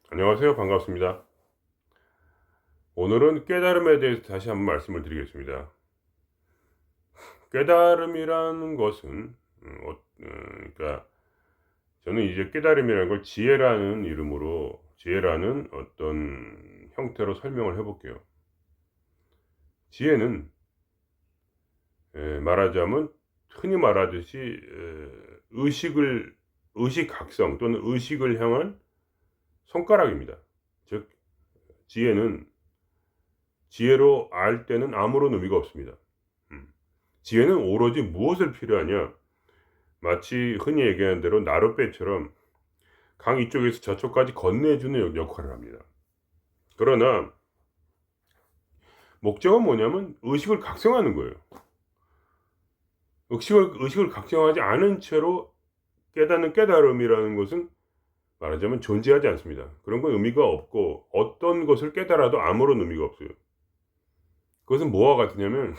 안녕하세요. 반갑습니다. 오늘은 깨달음에 대해서 다시 한번 말씀을 드리겠습니다. 깨달음이라는 것은 그러니까 저는 이제 깨달음이라는 걸 지혜라는 이름으로 지혜라는 어떤 형태로 설명을 해 볼게요. 지혜는 말하자면 흔히 말하듯이 의식각성 또는 의식을 향한 손가락입니다. 즉 지혜는 지혜로 알 때는 아무런 의미가 없습니다. 음. 지혜는 오로지 무엇을 필요하냐? 마치 흔히 얘기하는 대로 나룻배처럼 강 이쪽에서 저쪽까지 건네주는 역할을 합니다. 그러나 목적은 뭐냐면 의식을 각성하는 거예요. 의식을 각성하지 않은 채로 깨닫는 깨달음이라는 것은 말하자면 존재하지 않습니다. 그런 건 의미가 없고 어떤 것을 깨달아도 아무런 의미가 없어요. 그것은 뭐와 같으냐면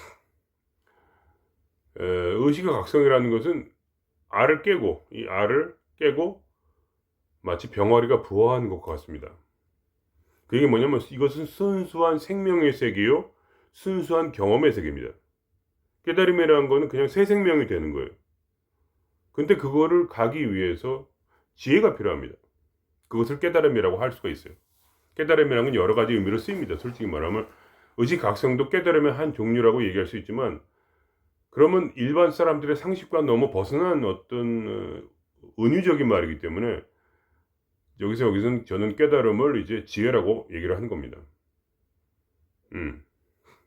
의식의 각성이라는 것은 이 알을 깨고 마치 병아리가 부화하는 것과 같습니다. 그게 뭐냐면 이것은 순수한 생명의 세계요, 순수한 경험의 세계입니다. 깨달음이라는 거는 그냥 새 생명이 되는 거예요. 근데 그거를 가기 위해서 지혜가 필요합니다. 그것을 깨달음이라고 할 수가 있어요. 깨달음이라는 건 여러 가지 의미로 쓰입니다. 솔직히 말하면 의식각성도 깨달음의 한 종류라고 얘기할 수 있지만, 그러면 일반 사람들의 상식과 너무 벗어난 어떤 은유적인 말이기 때문에 여기서는 저는 깨달음을 이제 지혜라고 얘기를 하는 겁니다.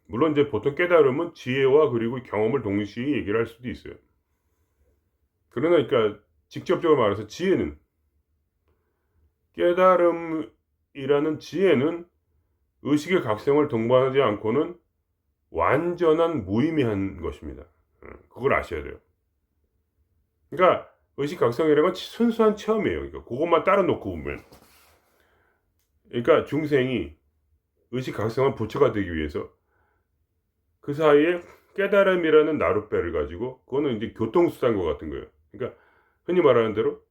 물론 이제 보통 깨달음은 지혜와 그리고 경험을 동시에 얘기를 할 수도 있어요. 그러나 그러니까 직접적으로 말해서 깨달음이라는 지혜는 의식의 각성을 동반하지 않고는 완전한 무의미한 것입니다. 그걸 아셔야 돼요. 그러니까 의식 각성이라는 건 순수한 체험이에요. 그러니까 그것만 따로 놓고 보면, 그러니까 중생이 의식 각성한 부처가 되기 위해서 그 사이에 깨달음이라는 나룻배를 가지고, 그거는 이제 교통수단과 같은 거예요. 그러니까 흔히 말하는 대로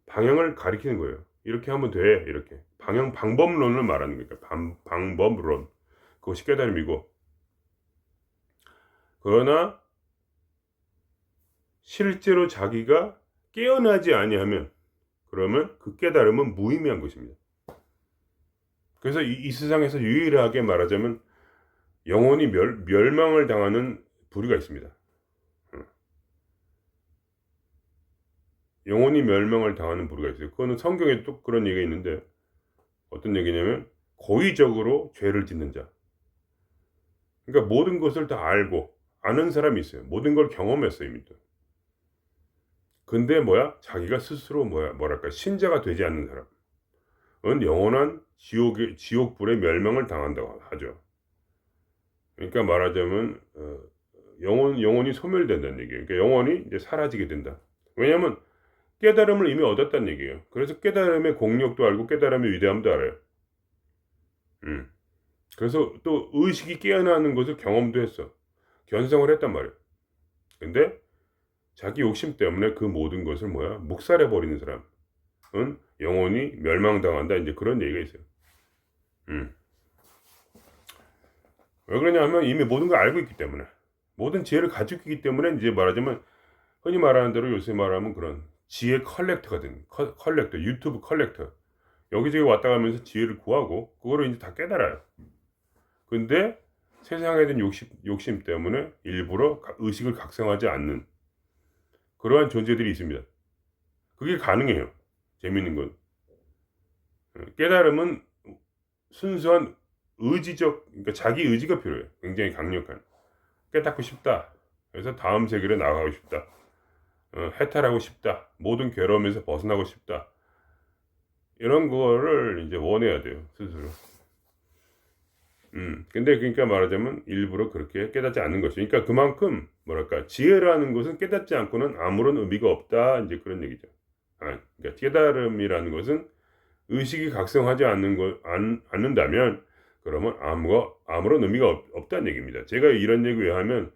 방향을 가리키는 거예요. 이렇게 하면 돼. 이렇게. 방법론을 말하는 거니까. 방법론. 그것이 깨달음이고. 그러나 실제로 자기가 깨어나지 아니하면, 그러면 그 깨달음은 무의미한 것입니다. 그래서 이 세상에서 유일하게 말하자면 영혼이 멸망을 당하는 부류가 있습니다. 영혼이 멸망을 당하는 부류가 있어요. 그거는 성경에 또 그런 얘기가 있는데, 어떤 얘기냐면 고의적으로 죄를 짓는 자. 그러니까 모든 것을 다 알고 아는 사람이 있어요. 모든 걸 경험했어요, 이미. 근데 자기가 스스로 뭐랄까 신자가 되지 않는 사람은 영원한 지옥불의 멸망을 당한다고 하죠. 그러니까 말하자면 영혼이 소멸된다는 얘기예요. 그러니까 영혼이 이제 사라지게 된다. 왜냐하면 깨달음을 이미 얻었다는 얘기예요. 그래서 깨달음의 공력도 알고 깨달음의 위대함도 알아요. 음. 그래서 또 의식이 깨어나는 것을 경험도 했어. 견성을 했단 말이에요. 근데 자기 욕심 때문에 그 모든 것을 묵살해 버리는 사람은 영혼이 멸망당한다. 이제 그런 얘기가 있어요. 음. 왜 그러냐 하면 이미 모든 걸 알고 있기 때문에, 모든 지혜를 가지고 있기 때문에, 이제 말하자면 흔히 말하는 대로 요새 말하면 그런 지혜 컬렉터가 된 컬렉터, 유튜브 컬렉터. 여기저기 왔다 가면서 지혜를 구하고 그거를 이제 다 깨달아요. 근데 세상에 대한 욕심 때문에 일부러 의식을 각성하지 않는 그러한 존재들이 있습니다. 그게 가능해요. 재밌는 건. 깨달음은 순수한 그러니까 자기 의지가 필요해요. 굉장히 강력한. 깨닫고 싶다. 그래서 다음 세계로 나가고 싶다. 해탈하고 싶다. 모든 괴로움에서 벗어나고 싶다. 이런 거를 이제 원해야 돼요, 스스로. 근데 그러니까 말하자면 일부러 그렇게 깨닫지 않는 것이. 그러니까 그만큼 지혜라는 것은 깨닫지 않고는 아무런 의미가 없다. 이제 그런 얘기죠. 그러니까 깨달음이라는 것은 의식이 각성하지 않는다면, 그러면 아무런 의미가 없다는 얘기입니다. 제가 이런 얘기 왜 하면,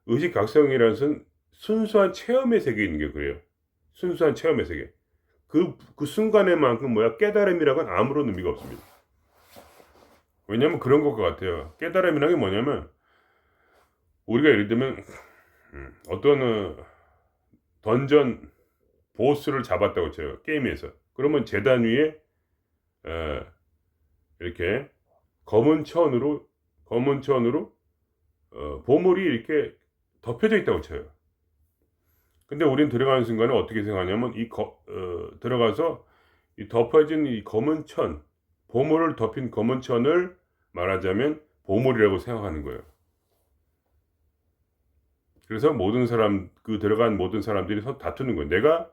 의식 각성이라는 것은 순수한 체험의 세계에 있는 게 그래요. 순수한 체험의 세계. 그 순간에만큼 깨달음이라고는 아무런 의미가 없습니다. 왜냐면 그런 것 같아요. 깨달음이라는 게 뭐냐면 우리가 예를 들면 어떤 던전 보스를 잡았다고 쳐요. 게임에서. 그러면 재단 위에 어, 이렇게 검은 천으로 보물이 이렇게 덮여져 있다고 쳐요. 근데 우린 들어가는 순간에 어떻게 생각하냐면 들어가서 이 덮어진 이 검은 천, 보물을 덮인 검은 천을 말하자면 보물이라고 생각하는 거예요. 그래서 들어간 모든 사람들이 다투는 거예요. 내가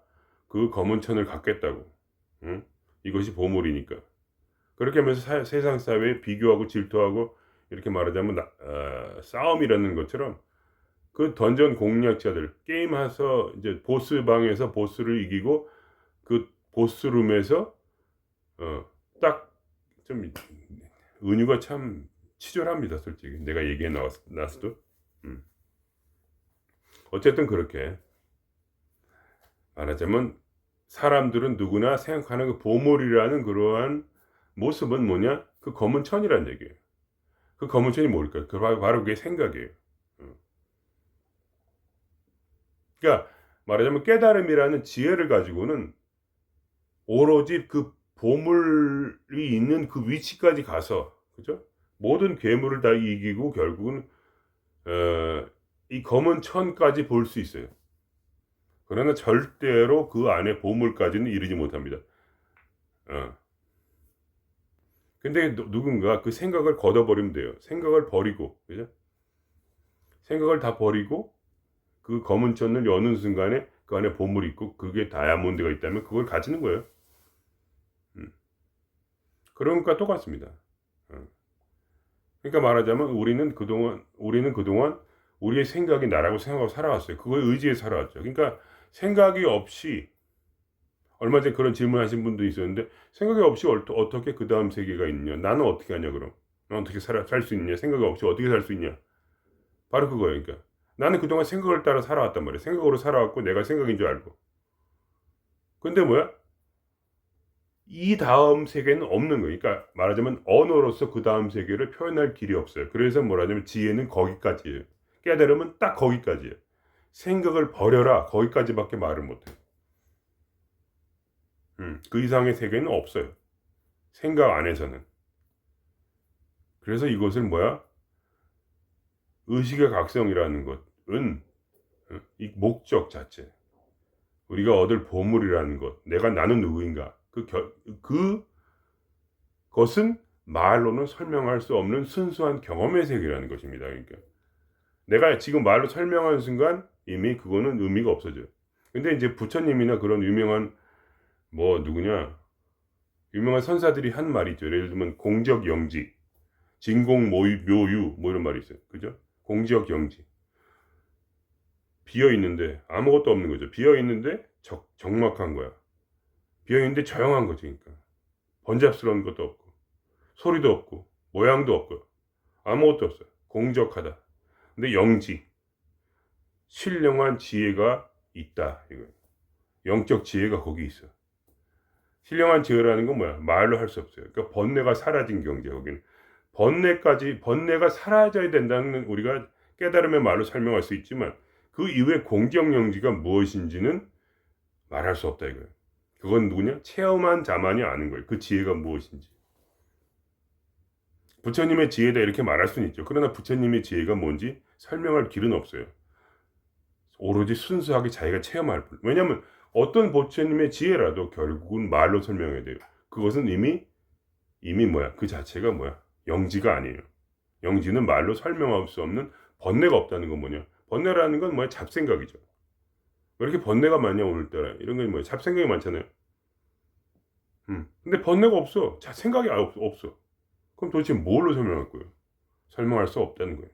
그 검은 천을 갖겠다고. 응? 이것이 보물이니까. 그렇게 하면서 세상 사회에 비교하고 질투하고 이렇게 말하자면 싸움이라는 것처럼 그 던전 공략자들 게임해서 이제 보스 방에서 보스를 이기고 그 보스룸에서 딱 좀 은유가 참 치졸합니다, 솔직히. 내가 얘기해 놨어도. 어쨌든 그렇게 말하자면 사람들은 누구나 생각하는 그 보물이라는 그러한 모습은 뭐냐? 그 검은 천이라는 얘기예요. 그 검은 천이 뭘까요? 바로 그게 생각이에요. 그러니까 말하자면 깨달음이라는 지혜를 가지고는 오로지 그 보물이 있는 그 위치까지 가서, 그죠? 모든 괴물을 다 이기고 결국은 이 검은 천까지 볼 수 있어요. 그러나 절대로 그 안에 보물까지는 이르지 못합니다. 근데 누군가 그 생각을 걷어버리면 돼요. 생각을 버리고, 그죠? 생각을 다 버리고 그 검은 천을 여는 순간에 그 안에 보물이 있고 그게 다이아몬드가 있다면 그걸 가지는 거예요. 그런 것과 똑같습니다. 그러니까 말하자면 우리는 그동안 우리의 생각이 나라고 생각하고 살아왔어요. 그걸 의지해 살아왔죠. 그러니까 생각이 없이 얼마 전에 그런 질문하신 분도 있었는데 생각이 없이 어떻게 그 다음 세계가 있냐? 나는 어떻게 하냐 그럼? 난 어떻게 살 수 있냐? 생각이 없이 어떻게 살 수 있냐? 바로 그거예요. 그러니까 나는 그동안 생각을 따라 살아왔단 말이에요. 생각으로 살아왔고 내가 생각인 줄 알고. 근데 이 다음 세계는 없는 거예요. 그러니까 말하자면 언어로서 그 다음 세계를 표현할 길이 없어요. 그래서 뭐라냐면 지혜는 거기까지예요. 깨달음은 딱 거기까지예요. 생각을 버려라. 거기까지밖에 말을 못해요. 그 이상의 세계는 없어요. 생각 안에서는. 그래서 이것을 의식의 각성이라는 것은 이 목적 자체. 우리가 얻을 보물이라는 것. 나는 누구인가. 그것은 말로는 설명할 수 없는 순수한 경험의 세계라는 것입니다. 그러니까 내가 지금 말로 설명하는 순간 이미 그거는 의미가 없어져요. 근데 이제 부처님이나 그런 유명한 유명한 선사들이 한 말이 있죠. 예를 들면 공적영지, 진공묘유 이런 말이 있어요. 그죠? 공적영지. 비어 있는데 아무것도 없는 거죠. 비어 있는데 적막한 거야. 비어 있는데 조용한 거지. 그러니까 번잡스러운 것도 없고 소리도 없고 모양도 없고 아무것도 없어요. 공적하다. 근데 영지, 신령한 지혜가 있다. 이거 영적 지혜가 거기 있어. 신령한 지혜라는 건 말로 할 수 없어요. 그러니까 번뇌가 사라진 경지. 거기는 번뇌가 사라져야 된다는 우리가 깨달음의 말로 설명할 수 있지만 그 이후에 공적영지가 무엇인지는 말할 수 없다 이거예요. 그건 누구냐? 체험한 자만이 아는 거예요. 그 지혜가 무엇인지. 부처님의 지혜다 이렇게 말할 수는 있죠. 그러나 부처님의 지혜가 뭔지 설명할 길은 없어요. 오로지 순수하게 자기가 체험할 뿐. 왜냐하면 어떤 부처님의 지혜라도 결국은 말로 설명해야 돼요. 그것은 이미 그 자체가 영지가 아니에요. 영지는 말로 설명할 수 없는 번뇌가 없다는 건 뭐냐? 번뇌라는 건 잡생각이죠. 왜 이렇게 번뇌가 많냐 오늘따라? 이런 건 잡생각이 많잖아요. 근데 번뇌가 없어. 생각이 없어. 그럼 도대체 뭘로 설명할 거예요? 설명할 수 없다는 거예요.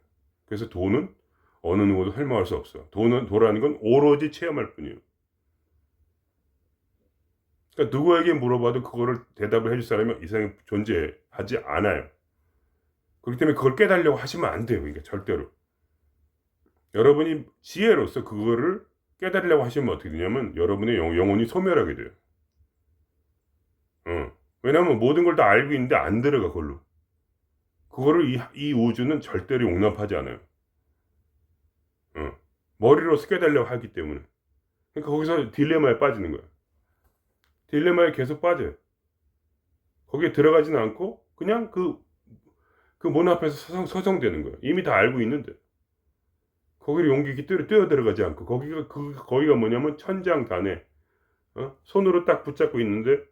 그래서 도는 어느 누구도 설명할 수 없어. 도라는 건 오로지 체험할 뿐이에요. 그러니까 누구에게 물어봐도 그거를 대답을 해줄 사람이 이 세상에 존재하지 않아요. 그렇기 때문에 그걸 깨달으려고 하시면 안 돼요. 그러니까 절대로. 여러분이 지혜로서 그거를 깨달으려고 하시면 어떻게 되냐면 여러분의 영혼이 소멸하게 돼요. 왜냐하면 모든 걸 다 알고 있는데 안 들어가 그걸로. 그거를 이 우주는 절대로 용납하지 않아요. 어. 머리로서 깨달으려고 하기 때문에. 그러니까 거기서 딜레마에 빠지는 거야. 딜레마에 계속 빠져요. 거기에 들어가지는 않고 그냥 그 문 앞에서 서성대는 거예요. 이미 다 알고 있는데. 거기를 용기 있게 뛰어 들어가지 않고 거기가 뭐냐면 천장단에 손으로 딱 붙잡고 있는데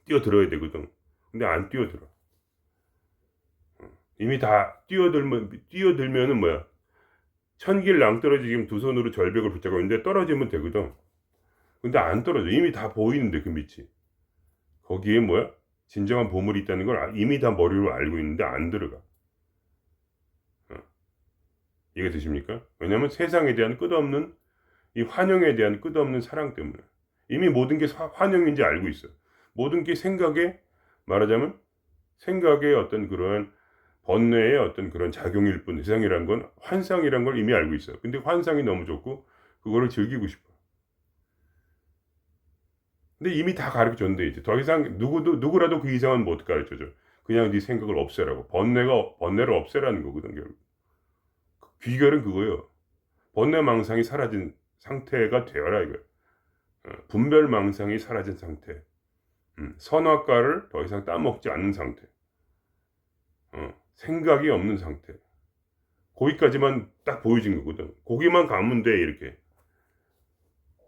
뛰어들어야 되거든. 근데 안 뛰어들어. 이미 다 뛰어들면은 뭐야? 천길 낭떠러지 지금 두 손으로 절벽을 붙잡고 있는데 떨어지면 되거든. 근데 안 떨어져. 이미 다 보이는데 그 밑이. 거기에 뭐야? 진정한 보물이 있다는 걸 이미 다 머리로 알고 있는데 안 들어가. 어. 이해 되십니까? 왜냐면 세상에 대한 끝없는 이 환영에 대한 끝없는 사랑 때문에. 이미 모든 게 환영인지 알고 있어. 모든 게 말하자면 생각의 어떤 그런 번뇌의 어떤 그런 작용일 뿐. 세상이란 건 환상이란 걸 이미 알고 있어. 근데 환상이 너무 좋고 그거를 즐기고 싶어. 근데 이미 다 가르쳐 줬는데 이제 더 이상 누구라도 그 이상은 못 가르쳐줘. 그냥 네 생각을 없애라고. 번뇌를 없애라는 거거든 결국. 비결은 그거예요. 번뇌망상이 사라진 상태가 되어라 이거예요. 분별망상이 사라진 상태. 선악과를 더 이상 따먹지 않는 상태. 생각이 없는 상태. 거기까지만 딱 보여진 거거든. 거기만 가면 돼 이렇게.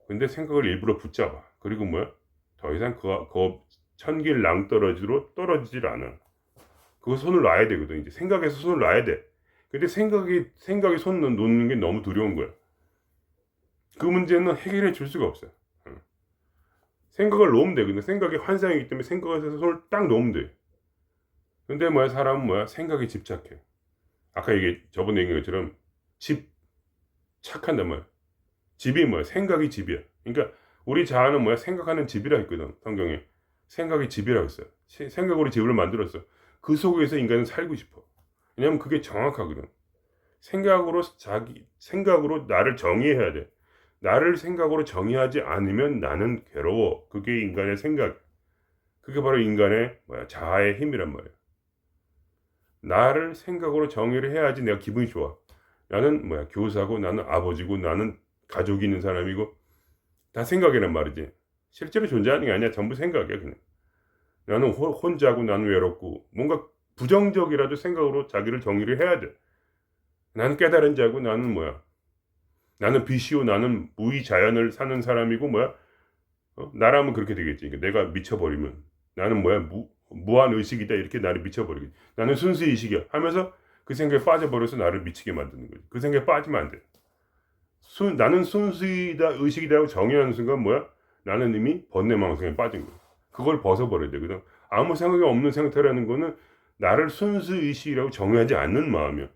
근데 생각을 일부러 붙잡아. 그리고 뭐야? 더 이상 그 천길 낭떠러지로 떨어지질 않아. 그거 손을 놔야 되거든. 이제 생각에서 손을 놔야 돼. 근데 생각이 손 놓는 게 너무 두려운 거야. 그 문제는 해결해 줄 수가 없어. 생각을 놓으면 돼. 근데 생각이 환상이기 때문에 생각에서 손을 딱 놓으면 돼. 근데 뭐야? 사람은 뭐야? 생각에 집착해. 아까 저번에 얘기한 것처럼 착한단 말이야. 집이 뭐야? 생각이 집이야. 그러니까 우리 자아는 뭐야? 생각하는 집이라 했거든. 성경에. 생각이 집이라고 했어요. 생각으로 집을 만들었어. 그 속에서 인간은 살고 싶어. 왜냐면 그게 정확하거든. 생각으로 나를 정의해야 돼. 나를 생각으로 정의하지 않으면 나는 괴로워. 그게 인간의 생각. 그게 바로 인간의 자아의 힘이란 말이야. 나를 생각으로 정의를 해야지 내가 기분이 좋아. 나는 교사고 나는 아버지고 나는 가족이 있는 사람이고 다 생각이란 말이지. 실제로 존재하는 게 아니야. 전부 생각이야 그냥. 나는 혼자고 나는 외롭고 뭔가 부정적이라도 생각으로 자기를 정의를 해야 돼. 나는 깨달은 자고 나는 나는 빛이요 나는 무의자연을 사는 사람이고 나라면 그렇게 되겠지. 그러니까 내가 미쳐버리면 나는 무한 의식이다 이렇게 나를 미쳐버리겠지. 나는 순수 의식이야 하면서 그 생각에 빠져버려서 나를 미치게 만드는 거지. 그 생각에 빠지면 안 돼. 나는 순수이다 의식이다라고 정의하는 순간 나는 이미 번뇌망상에 빠진 거야. 그걸 벗어버려야 되거든. 아무 생각이 없는 상태라는 거는 나를 순수 의식이라고 정의하지 않는 마음이야.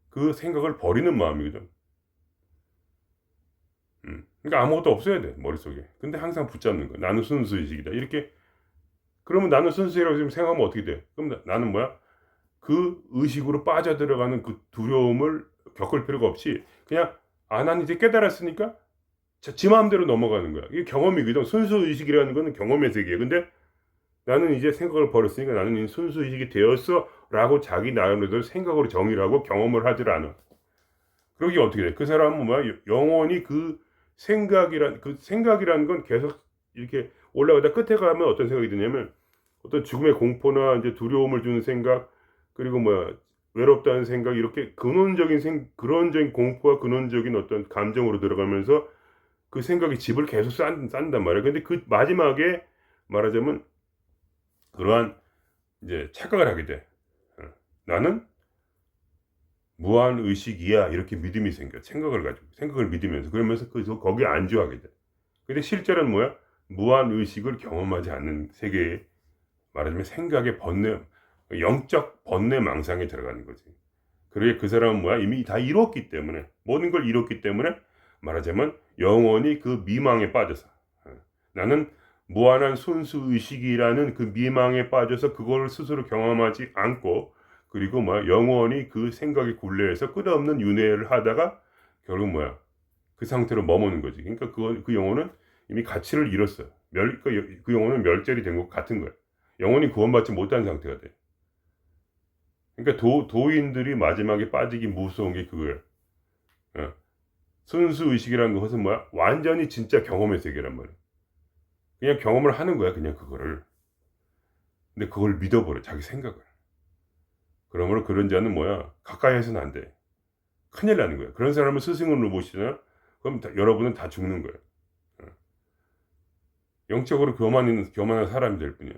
그 생각을 버리는 마음이거든. 그러니까 아무것도 없어야 돼 머릿속에. 근데 항상 붙잡는 거야. 나는 순수 의식이다. 이렇게 그러면 나는 순수이라고 지금 생각하면 어떻게 돼? 그럼 나는 그 의식으로 빠져들어가는 그 두려움을 겪을 필요가 없이 그냥 난 이제 깨달았으니까 지 마음대로 넘어가는 거야. 이게 경험이거든. 순수의식이라는 거는 경험의 세계예요. 근데 나는 이제 생각을 버렸으니까 나는 이 순수의식이 되었어 라고 자기 나름대로 생각으로 정의를 하고 경험을 하질 않아. 그러기 어떻게 돼? 그 사람은 영원히 그 생각이라는 건 계속 이렇게 올라가다 끝에 가면 어떤 생각이 드냐면 어떤 죽음의 공포나 이제 두려움을 주는 생각 그리고 외롭다는 생각 이렇게 근원적인 공포와 근원적인 어떤 감정으로 들어가면서 그 생각이 집을 계속 쌓는단 말이에요. 근데 그 마지막에 말하자면 그러한 이제 착각을 하게 돼. 나는 무한 의식이야 이렇게 믿음이 생겨. 생각을 믿으면서 그러면서 거기에 안주하게 돼. 근데 실제로는 무한 의식을 경험하지 않는 세계에 말하자면 생각의 영적 번뇌망상에 들어가는 거지. 그러게 그 사람은 이미 다 이뤘기 때문에 모든 걸 이뤘기 때문에 말하자면 영원히 그 미망에 빠져서 나는 무한한 순수의식이라는 그 미망에 빠져서 그걸 스스로 경험하지 않고 그리고 영원히 그 생각의 굴레에서 끝없는 윤회를 하다가 결국 그 상태로 머무는 거지. 그러니까 그 영혼은 이미 가치를 잃었어요. 그 영혼은 멸절이 된 것 같은 거야. 영혼이 구원받지 못한 상태가 돼. 그러니까 도인들이 마지막에 빠지기 무서운 게 그거야. 어. 순수 의식이라는 것은 뭐야? 완전히 진짜 경험의 세계란 말이야. 그냥 경험을 하는 거야, 그냥 그거를. 근데 그걸 믿어버려, 자기 생각을. 그러므로 그런 자는 뭐야? 가까이 해서는 안 돼. 큰일 나는 거야. 그런 사람은 스승으로 모시잖아? 그럼 여러분은 다 죽는 거야. 어. 영적으로 교만한 사람이 될 뿐이야.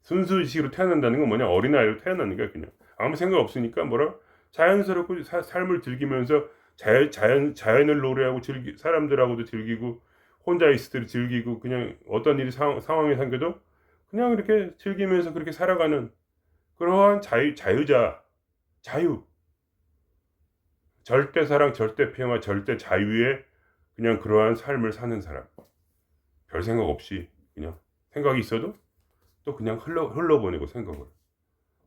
순수의식으로 태어난다는 건 뭐냐? 어린아이로 태어나는 거야, 그냥. 아무 생각 없으니까 자연스럽고 삶을 즐기면서 자연을 노래하고 사람들하고도 즐기고, 혼자 있을 때 즐기고, 그냥 어떤 일이 상황이 생겨도 그냥 이렇게 즐기면서 그렇게 살아가는 그러한 자유. 절대 사랑, 절대 평화, 절대 자유의 그냥 그러한 삶을 사는 사람. 별 생각 없이 그냥 생각이 있어도 또 그냥 흘러보내고 생각을.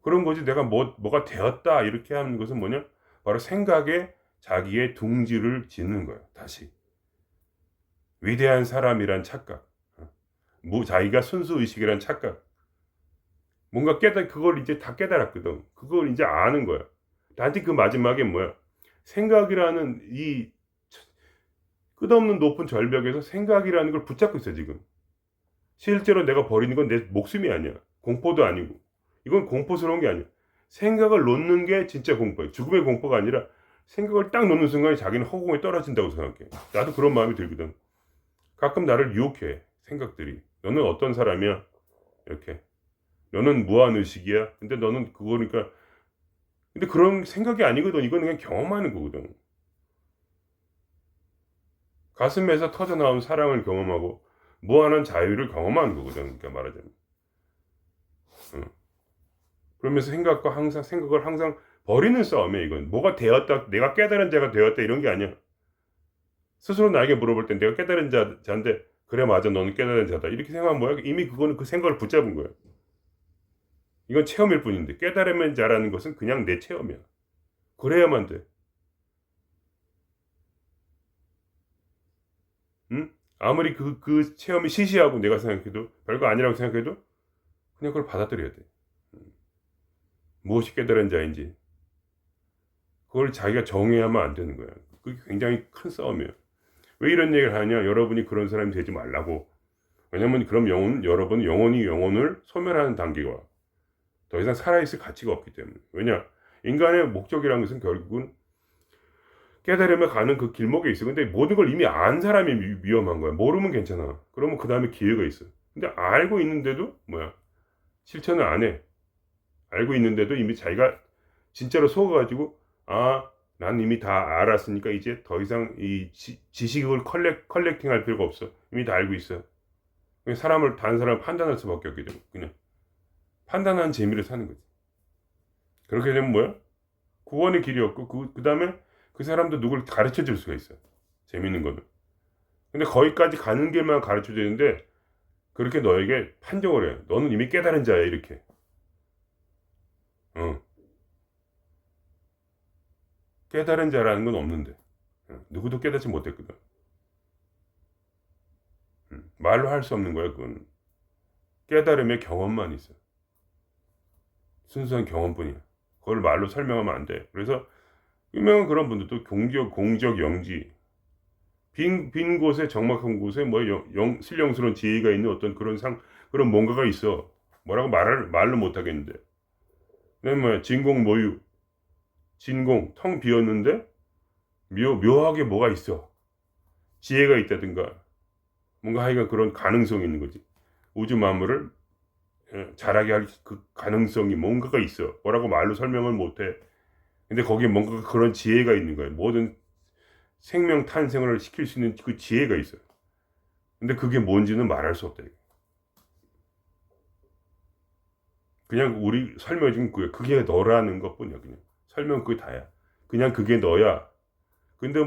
그런 거지. 내가 뭐가 되었다 이렇게 하는 것은 뭐냐? 바로 생각에 자기의 둥지를 짓는 거야. 다시. 위대한 사람이란 착각. 자기가 순수의식이란 착각. 뭔가 그걸 이제 다 깨달았거든. 그걸 이제 아는 거야. 단지 그 마지막에 뭐야? 생각이라는 이 끝없는 높은 절벽에서 생각이라는 걸 붙잡고 있어, 지금. 실제로 내가 버리는 건 내 목숨이 아니야. 공포도 아니고. 이건 공포스러운 게 아니야. 생각을 놓는 게 진짜 공포야. 죽음의 공포가 아니라 생각을 딱 놓는 순간에 자기는 허공에 떨어진다고 생각해. 나도 그런 마음이 들거든. 가끔 나를 유혹해. 생각들이. 너는 어떤 사람이야? 이렇게. 너는 무한의식이야? 근데 너는 그거니까. 근데 그런 생각이 아니거든. 이건 그냥 경험하는 거거든. 가슴에서 터져나온 사랑을 경험하고 무한한 자유를 경험하는 거거든. 그러니까 말하자면. 그러면서 생각을 항상 버리는 싸움이야, 이건. 뭐가 되었다, 내가 깨달은 자가 되었다, 이런 게 아니야. 스스로 나에게 물어볼 땐 내가 깨달은 자인데, 그래, 맞아, 너는 깨달은 자다. 이렇게 생각하면 뭐야? 이미 그거는 그 생각을 붙잡은 거야. 이건 체험일 뿐인데, 깨달은 자라는 것은 그냥 내 체험이야. 그래야만 돼. 응? 아무리 그 체험이 시시하고 내가 생각해도, 별거 아니라고 생각해도, 그냥 그걸 받아들여야 돼. 무엇이 깨달은 자인지. 그걸 자기가 정의하면 안 되는 거야. 그게 굉장히 큰 싸움이에요. 왜 이런 얘기를 하냐? 여러분이 그런 사람이 되지 말라고. 왜냐면 그럼 여러분은 영원히 영혼을 소멸하는 단계가 와. 더 이상 살아있을 가치가 없기 때문에. 왜냐? 인간의 목적이라는 것은 결국은 깨달음에 가는 그 길목에 있어. 근데 모든 걸 이미 안 사람이 위험한 거야. 모르면 괜찮아. 그러면 그 다음에 기회가 있어. 근데 알고 있는데도 실천을 안 해. 알고 있는데도 이미 자기가 진짜로 속아가지고 난 이미 다 알았으니까 이제 더 이상 이 지식을 컬렉팅할 필요가 없어. 이미 다 알고 있어. 다른 사람을 판단할 수밖에 없게 되고 그냥 판단하는 재미를 사는 거지. 그렇게 되면 구원의 길이 없고 그 다음에 그 사람도 누굴 가르쳐 줄 수가 있어. 재밌는 거는. 근데 거기까지 가는 길만 가르쳐 주는데 그렇게 너에게 판정을 해. 너는 이미 깨달은 자야 이렇게. 깨달은 자라는 건 없는데. 누구도 깨닫지 못했거든. 말로 할 수 없는 거야, 그건. 깨달음의 경험만 있어. 순수한 경험뿐이야. 그걸 말로 설명하면 안 돼. 그래서 유명한 그런 분들도 공적 영지, 빈 곳에 적막한 곳에 신령스러운 지혜가 있는 어떤 그런 뭔가가 있어. 뭐라고 말로 못 하겠는데. 진공 모유, 텅 비었는데 묘하게 뭐가 있어. 지혜가 있다든가 뭔가 하여간 그런 가능성이 있는 거지. 우주 만물을 자라게 할 그 가능성이 뭔가가 있어. 뭐라고 말로 설명을 못해. 근데 거기에 뭔가 그런 지혜가 있는 거예요. 모든 생명 탄생을 시킬 수 있는 그 지혜가 있어요. 근데 그게 뭔지는 말할 수 없다. 그냥 우리 설명해 준 그게 너라는 것뿐이야. 그냥 설명 그게 다야. 그냥 그게 너야. 근데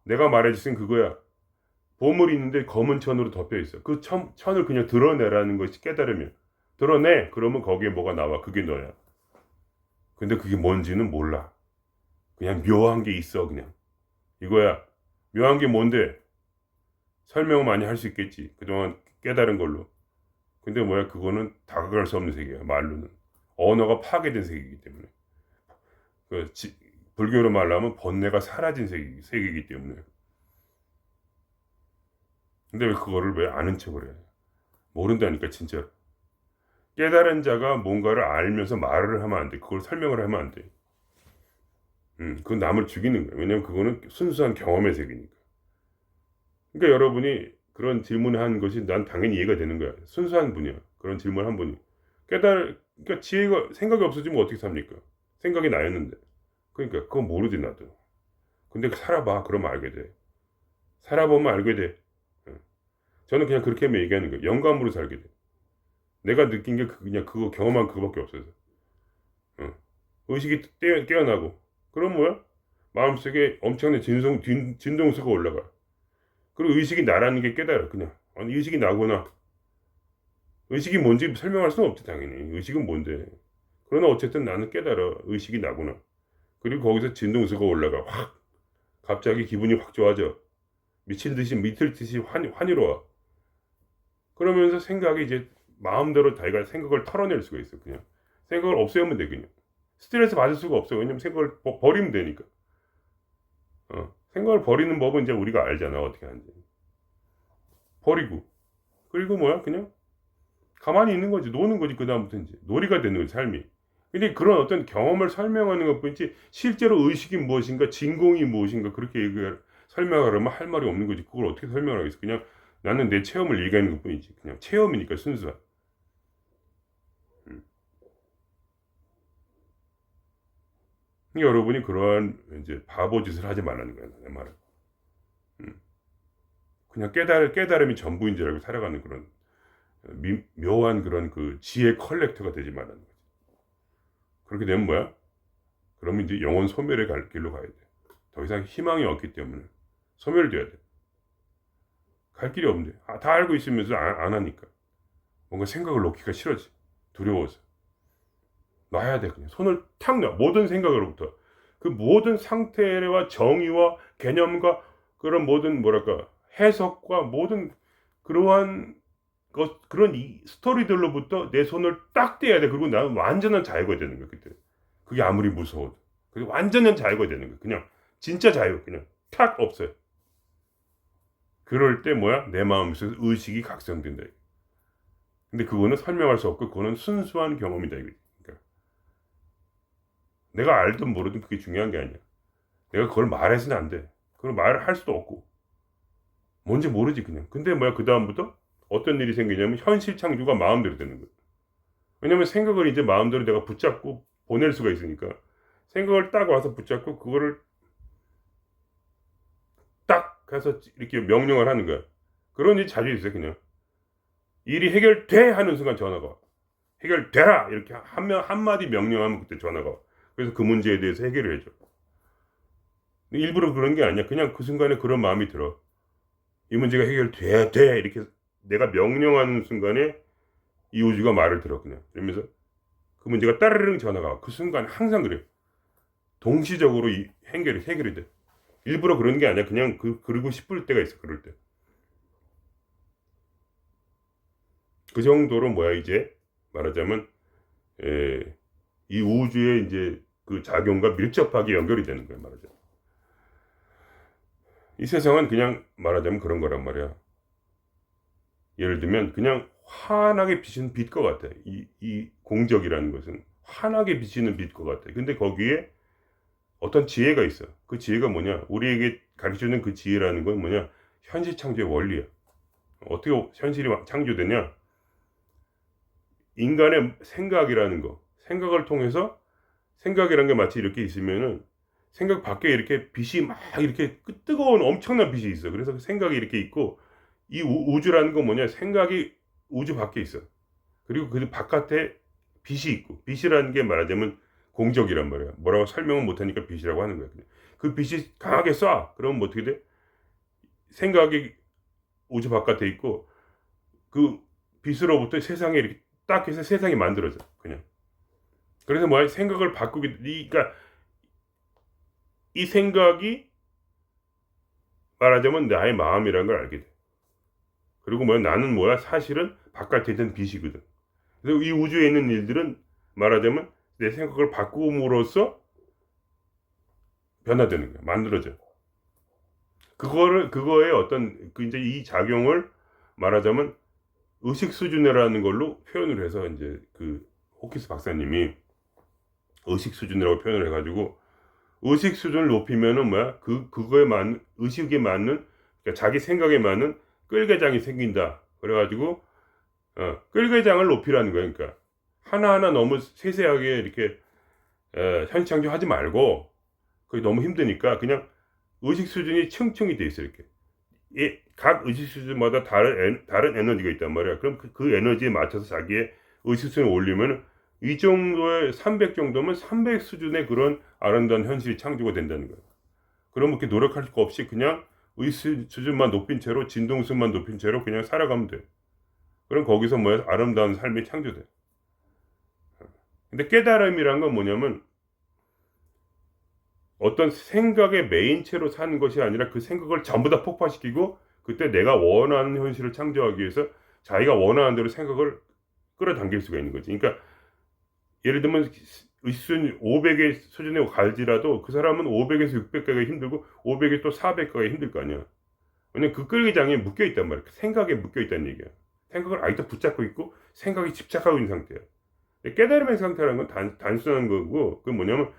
내가 말해줄 그거야. 보물이 있는데 검은 천으로 덮여 있어. 그 천을 그냥 드러내라는 것이 깨달으면 드러내. 그러면 거기에 뭐가 나와. 그게 너야. 근데 그게 뭔지는 몰라. 그냥 묘한 게 있어. 그냥 이거야. 묘한 게 뭔데? 설명을 많이 할 수 있겠지. 그동안 깨달은 걸로. 근데 뭐야, 그거는 다가갈 수 없는 세계야. 말로는. 언어가 파괴된 세계이기 때문에. 그 불교로 말하면 번뇌가 사라진 세계이기 때문에. 근데 왜 그거를 왜 아는 척을 해? 모른다니까, 진짜. 깨달은 자가 뭔가를 알면서 말을 하면 안 돼. 그걸 설명을 하면 안 돼. 그건 남을 죽이는 거야. 왜냐면 그거는 순수한 경험의 세계니까. 그러니까 여러분이 그런 질문을 한 것이 난 당연히 이해가 되는 거야. 순수한 분이야. 그런 질문 한 분이. 그러니까 지혜가, 생각이 없어지면 어떻게 삽니까? 생각이 나였는데. 그러니까 그건 모르지, 나도. 근데 살아봐. 그러면 알게 돼. 살아보면 알게 돼. 저는 그냥 그렇게 하면 얘기하는 거예요. 영감으로 살게 돼. 내가 느낀 게 그냥 그거 경험한 그거밖에 없어서. 의식이 깨어나고. 그럼 뭐야? 마음속에 엄청난 진동수가 올라가. 그리고 의식이 나라는 게 깨달아. 그냥. 아니, 의식이 나구나. 의식이 뭔지 설명할 수는 없지, 당연히. 의식은 뭔데. 그러나 어쨌든 나는 깨달아. 의식이 나구나. 그리고 거기서 진동수가 올라가. 확. 갑자기 기분이 확 좋아져. 미칠 듯이 환희로워. 그러면서 생각이 이제 마음대로 자기가 생각을 털어낼 수가 있어. 그냥. 생각을 없애면 돼, 그냥. 스트레스 받을 수가 없어. 왜냐면 생각을 버리면 되니까. 생각을 버리는 법은 이제 우리가 알잖아. 어떻게 하는지. 버리고. 그리고 뭐야? 그냥 가만히 있는 거지. 노는 거지. 그다음부터 이제. 놀이가 되는 거지, 삶이. 근데 그런 어떤 경험을 설명하는 것 뿐이지, 실제로 의식이 무엇인가, 진공이 무엇인가, 그렇게 설명하려면 할 말이 없는 거지. 그걸 어떻게 설명하겠어. 그냥 나는 내 체험을 얘기하는 것 뿐이지. 그냥 체험이니까, 순수한. 여러분이 그러한 이제 바보 짓을 하지 말라는 거야, 내 말은. 음. 그냥 깨달음이 전부인 줄 알고 살아가는 그런 묘한 그런 그 지혜 컬렉터가 되지 말라는 거지. 그렇게 되면 뭐야? 그러면 이제 영혼 소멸의 길로 가야 돼. 더 이상 희망이 없기 때문에 소멸돼야 돼. 갈 길이 없는데. 다 알고 있으면서 안 하니까. 뭔가 생각을 놓기가 싫어지. 두려워서. 놔야 돼, 그냥. 손을 탁 놔. 모든 생각으로부터. 그 모든 상태와 정의와 개념과 그런 모든, 뭐랄까, 해석과 모든 그러한 그런 이 스토리들로부터 내 손을 딱 떼야 돼. 그리고 나는 완전한 자유가 되는 거야, 그때. 그게 아무리 무서워도. 그게 완전한 자유가 되는 거야. 그냥, 진짜 자유. 그냥, 탁 없어요. 그럴 때 뭐야? 내 마음에서 의식이 각성된다. 근데 그거는 설명할 수 없고, 그거는 순수한 경험이다, 이거. 그러니까 내가 알든 모르든 그게 중요한 게 아니야. 내가 그걸 말해서는 안 돼. 그걸 말을 할 수도 없고. 뭔지 모르지, 그냥. 근데 뭐야, 그다음부터 어떤 일이 생기냐면 현실 창조가 마음대로 되는 거야. 왜냐면 생각을 이제 마음대로 내가 붙잡고 보낼 수가 있으니까. 생각을 딱 와서 붙잡고 그거를 딱 해서 이렇게 명령을 하는 거야. 그런 일이 자주 있어요, 그냥. 일이 해결돼! 하는 순간 전화가 와. 해결되라! 이렇게 한마디 명령하면 그때 전화가 와. 그래서 그 문제에 대해서 해결을 해줘. 일부러 그런 게 아니야. 그냥 그 순간에 그런 마음이 들어. 이 문제가 해결돼야 돼! 이렇게 내가 명령하는 순간에 이 우주가 말을 들어, 그냥. 그러면서 그 문제가 따르릉 전화가 와. 그 순간 항상 그래. 동시적으로 해결이 돼. 일부러 그런 게 아니야. 그냥 그러고 싶을 때가 있어, 그럴 때. 그 정도로 뭐야, 이제 말하자면 이 우주의 이제 그 작용과 밀접하게 연결이 되는 거야, 말하자면. 이 세상은 그냥 말하자면 그런 거란 말이야. 예를 들면 그냥 환하게 비치는 빛과 같아. 이 공적이라는 것은 환하게 비치는 빛과 같아. 근데 거기에 어떤 지혜가 있어. 그 지혜가 뭐냐? 우리에게 가르쳐주는 그 지혜라는 건 뭐냐? 현실 창조의 원리야. 어떻게 현실이 창조되냐? 인간의 생각이라는 거. 생각을 통해서, 생각이라는 게 마치 이렇게 있으면은 생각 밖에 이렇게 빛이 막 이렇게 뜨거운 엄청난 빛이 있어. 그래서 그 생각이 이렇게 있고, 이 우주라는 건 뭐냐? 생각이 우주 밖에 있어. 그리고 그 바깥에 빛이 있고, 빛이라는 게 말하자면 공적이란 말이야. 뭐라고 설명은 못하니까 빛이라고 하는 거야. 그 빛이 강하게 쏴. 그러면 뭐 어떻게 돼? 생각이 우주 바깥에 있고, 그 빛으로부터 세상에 이렇게 딱 해서 세상이 만들어져. 그냥. 그래서 뭐야? 생각을 그러니까 이 생각이 말하자면 나의 마음이라는 걸 알게 돼. 그리고 뭐야, 나는 뭐야, 사실은 바깥에 있는 빛이거든. 그래서 이 우주에 있는 일들은 말하자면 내 생각을 바꿈으로써 변화되는 거야. 만들어져. 그거의 어떤, 이제 이 작용을 말하자면 의식 수준이라는 걸로 표현을 해서, 이제 호키스 박사님이 의식 수준이라고 표현을 해가지고, 의식 수준을 높이면은 뭐야, 그거에 맞는, 의식에 맞는, 그러니까 자기 생각에 맞는 끌개장이 생긴다. 그래가지고, 끌개장을 높이라는 거야. 그러니까, 하나하나 너무 세세하게 이렇게, 현시창조하지 말고, 그게 너무 힘드니까, 그냥 의식 수준이 층층이 돼 있어, 이렇게. 각 의식 수준마다 다른 에너지가 있단 말이야. 그럼 그 에너지에 맞춰서 자기의 의식 수준을 올리면, 이 정도의 300 정도면 300 수준의 그런 아름다운 현실이 창조가 된다는 거예요. 그럼 그렇게 노력할 거 없이 그냥 의식 수준만 높인 채로, 진동수만 높인 채로 그냥 살아가면 돼. 그럼 거기서 뭐야, 아름다운 삶이 창조돼. 근데 깨달음이란 건 뭐냐면, 어떤 생각의 메인체로 사는 것이 아니라 그 생각을 전부 다 폭파시키고, 그때 내가 원하는 현실을 창조하기 위해서 자기가 원하는 대로 생각을 끌어당길 수가 있는 거지. 그러니까 예를 들면 수준 500의 수준에 갈지라도 그 사람은 500에서 600가가 힘들고 500에서 또 400가가 힘들 거 아니야. 왜냐면 그 끌기장에 묶여 있단 말이야. 생각에 묶여 있다는 얘기야. 생각을 아직도 붙잡고 있고 생각이 집착하고 있는 상태야. 깨달음의 상태라는 건 단순한 거고, 그 뭐냐면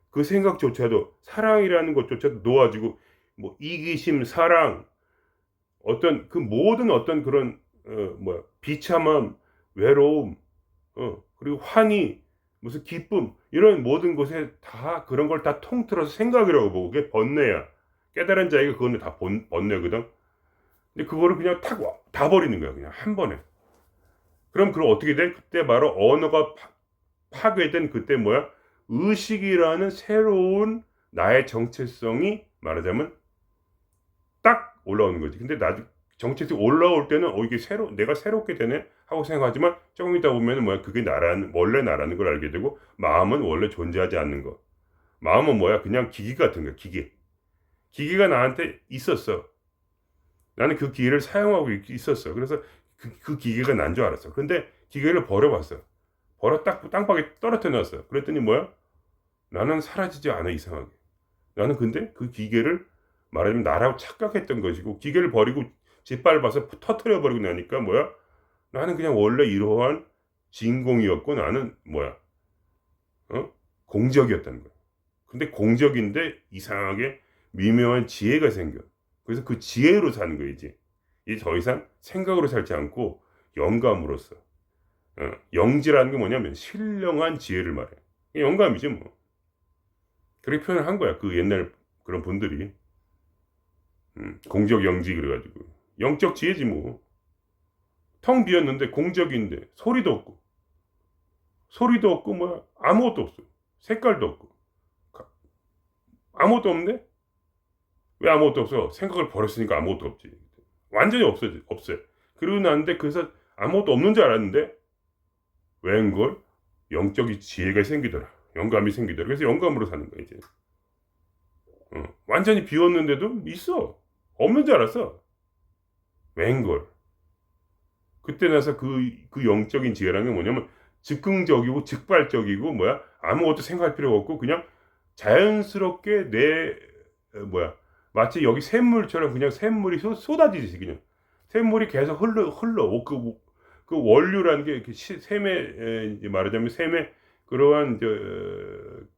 그 생각조차도, 사랑이라는 것조차도 놓아지고, 뭐 이기심, 사랑, 어떤 그 모든 어떤 그런 비참함, 외로움, 그리고 환희, 무슨 기쁨, 이런 모든 것에 다 그런 걸 다 통틀어서 생각이라고 보고, 그게 번뇌야. 깨달은 자에게 그거는 다 번뇌거든. 근데 그거를 그냥 다 버리는 거야, 그냥 한 번에. 그럼 어떻게 돼? 그때 바로 언어가 파괴된, 그때 뭐야? 의식이라는 새로운 나의 정체성이 말하자면 딱 올라오는 거지. 근데 정체성이 올라올 때는 이게 내가 새롭게 되네 하고 생각하지만, 조금 있다 보면은 뭐야, 그게 원래 나라는 걸 알게 되고, 마음은 원래 존재하지 않는 거. 마음은 뭐야, 그냥 기계 같은 거야, 기계. 기계가 나한테 있었어. 나는 그 기계를 사용하고 있었어. 그래서 그 기계가 난 줄 알았어. 근데 기계를 버려봤어. 딱 땅바닥에 떨어뜨려 놨어. 그랬더니 뭐야? 나는 사라지지 않아, 이상하게. 나는 근데 그 기계를 말하자면 나라고 착각했던 것이고, 기계를 버리고 짓밟아서 터뜨려 버리고 나니까 뭐야? 나는 그냥 원래 이러한 진공이었고, 나는 뭐야? 공적이었다는 거야. 근데 공적인데 이상하게 미묘한 지혜가 생겨. 그래서 그 지혜로 사는 거야, 이제. 이제 더 이상 생각으로 살지 않고 영감으로써. 영지라는 게 뭐냐면 신령한 지혜를 말해. 영감이지 뭐. 그렇게 표현을 한 거야, 그 옛날 그런 분들이. 공적 영지 그래가지고. 영적 지혜지 뭐. 텅 비었는데 공적인데 소리도 없고 뭐 아무것도 없어. 색깔도 없고 아무것도 없는데, 왜 아무것도 없어? 생각을 버렸으니까 아무것도 없지. 완전히 없어요. 그러고 나는데, 그래서 아무것도 없는 줄 알았는데 웬걸 영적인 지혜가 생기더라. 영감이 생기더라. 그래서 영감으로 사는 거야, 이제. 완전히 비웠는데도 있어. 없는 줄 알았어. 웬걸. 그때 나서 그 영적인 지혜라는 게 뭐냐면 즉흥적이고 즉발적이고 뭐야, 아무것도 생각할 필요가 없고 그냥 자연스럽게 마치 여기 샘물처럼 그냥 샘물이 쏟아지듯이, 그냥 샘물이 계속 흘러. 그 원류라는 게 샘의, 말하자면 샘의 그러한 그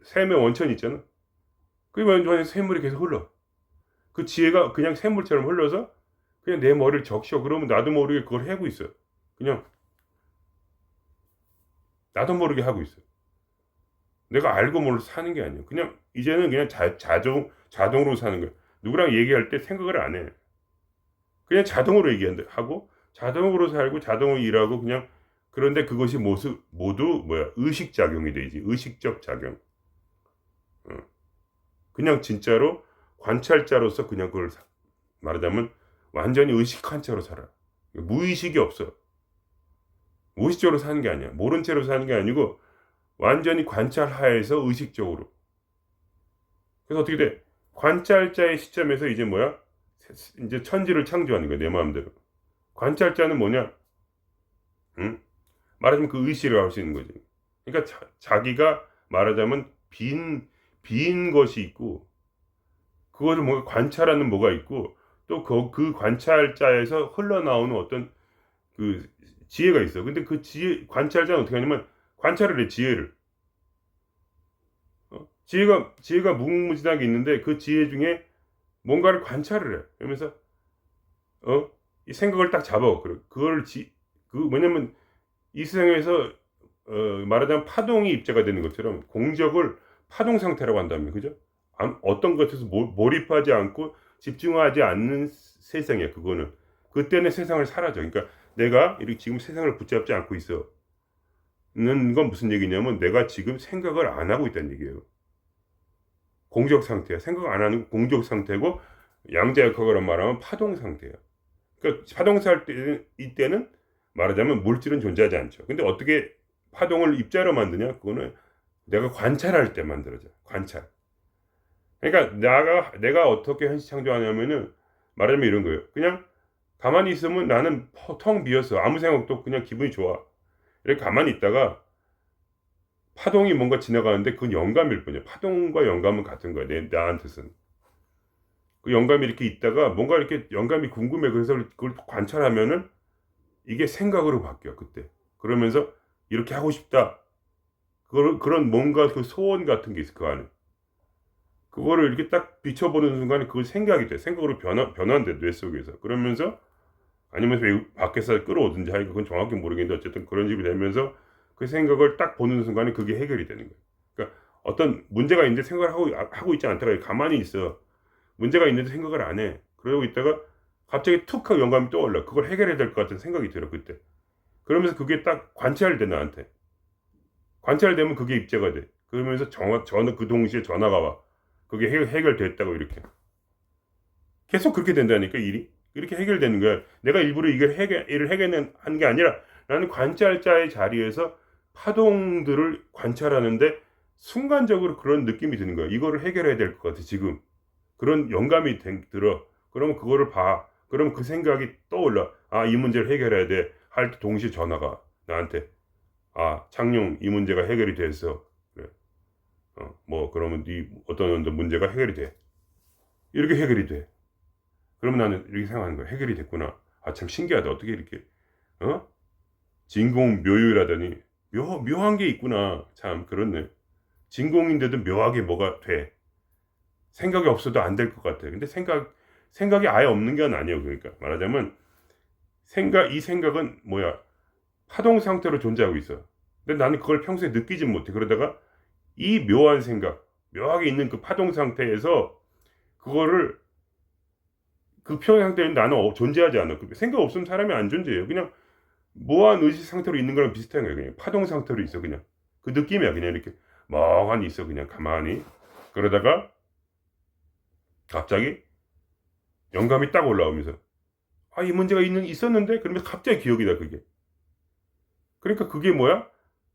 샘의 원천 있잖아. 그게 완전 샘물이 계속 흘러. 그 지혜가 그냥 샘물처럼 흘러서 그냥 내 머리를 적셔. 그러면 나도 모르게 그걸 하고 있어. 그냥 나도 모르게 하고 있어. 내가 알고 몰라서 사는 게 아니야. 그냥 이제는 그냥 자동으로 사는 거야. 누구랑 얘기할 때 생각을 안 해. 그냥 자동으로 얘기하고 자동으로 살고 자동으로 일하고 그냥. 그런데 그것이 모두 뭐야, 의식 작용이 되지. 의식적 작용. 그냥 진짜로 관찰자로서 그냥 그걸 말하자면 완전히 의식한 채로 살아. 무의식이 없어. 무의식적으로 사는 게 아니야. 모른 채로 사는 게 아니고 완전히 관찰하에서 의식적으로. 그래서 어떻게 돼? 관찰자의 시점에서 이제 뭐야? 이제 천지를 창조하는 거야, 내 마음대로. 관찰자는 뭐냐? 응? 말하자면 그 의식을 할 수 있는 거지. 그러니까 자기가 말하자면 빈 것이 있고, 그것을 뭔가 관찰하는 뭐가 있고, 또 그 관찰자에서 흘러나오는 어떤 그 지혜가 있어. 근데 그 관찰자는 어떻게 하냐면 관찰을 해, 지혜를. 지혜가 무궁무진하게 있는데 그 지혜 중에 뭔가를 관찰을 해. 그러면서 이 생각을 딱 잡아. 그걸 뭐냐면 이 세상에서 말하자면 파동이 입자가 되는 것처럼 공적을 파동 상태라고 한다면, 그죠? 어떤 것에서 몰입하지 않고 집중하지 않는 세상이야. 그거는 그때는 세상을 사라져. 그러니까 내가 이렇게 지금 세상을 붙잡지 않고 있어. 는 건 무슨 얘기냐면 내가 지금 생각을 안 하고 있다는 얘기예요. 공적 상태야. 생각 안 하는 공적 상태고, 양자역학으로 말하면 파동 상태야. 그러니까 파동 상태 이때는 말하자면 물질은 존재하지 않죠. 근데 어떻게 파동을 입자로 만드냐? 그거는 내가 관찰할 때 만들어져. 관찰. 그러니까 내가 어떻게 현실 창조하냐면은 말하자면 이런 거예요. 그냥 가만히 있으면 나는 텅 비었어. 아무 생각도 없고 그냥 기분이 좋아. 이렇게 가만히 있다가 파동이 뭔가 지나가는데 그건 영감일 뿐이야. 파동과 영감은 같은 거야. 나한테서는. 그 영감이 이렇게 있다가 뭔가 이렇게 영감이 궁금해. 그래서 그걸 관찰하면은 이게 생각으로 바뀌어, 그때. 그러면서 이렇게 하고 싶다. 그런 뭔가 그 소원 같은 게 있어, 그 안에. 그거를 이렇게 딱 비춰보는 순간에 그걸 생각이 돼. 생각으로 변환돼, 뇌 속에서. 그러면서 아니면 밖에서 끌어오든지 하니까 그건 정확히 모르겠는데 어쨌든 그런 식으로 되면서 그 생각을 딱 보는 순간에 그게 해결이 되는 거예요. 그러니까 어떤 문제가 있는데 생각을 하고 있지 않다가 가만히 있어. 문제가 있는데 생각을 안 해. 그러고 있다가 갑자기 툭 하고 영감이 떠올라. 그걸 해결해야 될 것 같은 생각이 들어, 그때. 그러면서 그게 딱 관찰돼, 나한테. 관찰되면 그게 입자가 돼. 그러면서 그 동시에 전화가 와. 그게 해결됐다고, 이렇게. 계속 그렇게 된다니까, 일이. 이렇게 해결되는 거야. 내가 일부러 일을 해결한 게 아니라 나는 관찰자의 자리에서 파동들을 관찰하는데 순간적으로 그런 느낌이 드는 거야. 이거를 해결해야 될 것 같아, 지금. 그런 영감이 들어. 그러면 그거를 봐. 그러면 그 생각이 떠올라. 아, 이 문제를 해결해야 돼. 할 때 동시에 전화가 나한테. 아, 창룡, 이 문제가 해결이 됐어. 그래. 그러면 네 어떤 문제가 해결이 돼. 이렇게 해결이 돼. 그러면 나는 이렇게 생각하는 거야. 해결이 됐구나. 아, 참 신기하다. 어떻게 이렇게, 어? 진공묘유라더니, 묘한 게 있구나. 참, 그렇네. 진공인데도 묘하게 뭐가 돼. 생각이 없어도 안 될 것 같아. 근데 생각이 아예 없는 건 아니에요. 그러니까. 말하자면, 이 생각은 뭐야? 파동 상태로 존재하고 있어. 근데 나는 그걸 평소에 느끼지 못해. 그러다가 이 묘한 생각, 묘하게 있는 그 파동 상태에서 그거를 그 표현 상태는 나는 존재하지 않아. 생각 없으면 사람이 안 존재해요. 그냥 무한 의식 상태로 있는 거랑 비슷한 거예요. 그냥 파동 상태로 있어. 그냥 그 느낌이야. 그냥 이렇게 멍하니 있어. 그냥 가만히. 그러다가 갑자기 영감이 딱 올라오면서 이 문제가 있었는데 그러면서 갑자기 기억이 나, 그게. 그러니까 그게 뭐야?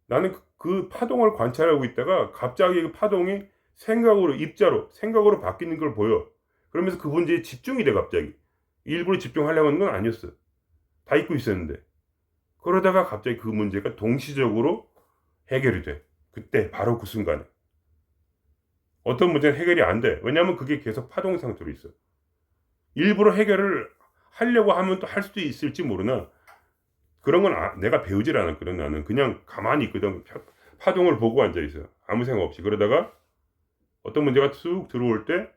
나는 그 파동을 관찰하고 있다가 갑자기 그 파동이 생각으로 바뀌는 걸 보여. 그러면서 그 문제에 집중이 돼, 갑자기. 일부러 집중하려고 하는 건 아니었어. 다 잊고 있었는데. 그러다가 갑자기 그 문제가 동시적으로 해결이 돼. 그때, 바로 그 순간에. 어떤 문제는 해결이 안 돼. 왜냐하면 그게 계속 파동 상태로 있어. 일부러 해결을 하려고 하면 또 할 수도 있을지 모르나, 그런 건 내가 배우질 않았거든. 나는 그냥 가만히 있거든. 파동을 보고 앉아있어. 아무 생각 없이. 그러다가 어떤 문제가 쑥 들어올 때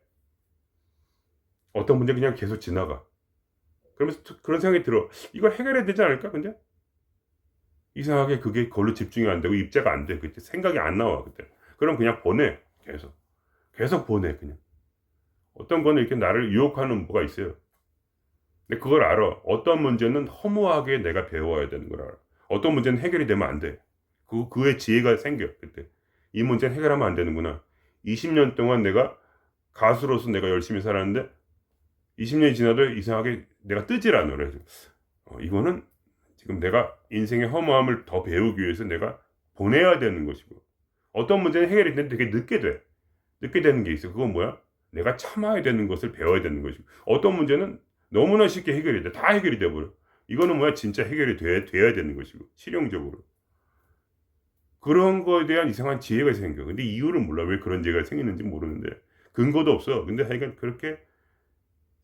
어떤 문제 그냥 계속 지나가. 그러면서 그런 생각이 들어. 이걸 해결해야 되지 않을까? 근데 이상하게 그게 그걸로 집중이 안 되고 입자가 안 돼. 그때 생각이 안 나와, 그때. 그럼 그냥 보내. 계속 보내, 그냥. 어떤 거는 이렇게 나를 유혹하는 뭐가 있어요. 근데 그걸 알아. 어떤 문제는 허무하게 내가 배워야 되는 걸 알아. 어떤 문제는 해결이 되면 안 돼. 그의 지혜가 생겨, 그때. 이 문제는 해결하면 안 되는구나. 20년 동안 내가 가수로서 내가 열심히 살았는데 20년이 지나도 이상하게 내가 뜨질 않아. 그래서 이거는 지금 내가 인생의 허무함을 더 배우기 위해서 내가 보내야 되는 것이고, 어떤 문제는 해결이 되는데 되게 늦게 되는 게 있어. 그건 뭐야? 내가 참아야 되는 것을 배워야 되는 것이고, 어떤 문제는 너무나 쉽게 해결이 돼. 다 해결이 돼버려. 이거는 뭐야 진짜 해결이 돼야 되는 것이고 실용적으로. 그런 거에 대한 이상한 지혜가 생겨. 근데 이유를 몰라. 왜 그런 지혜가 생기는지 모르는데 근거도 없어. 근데 하여간 그렇게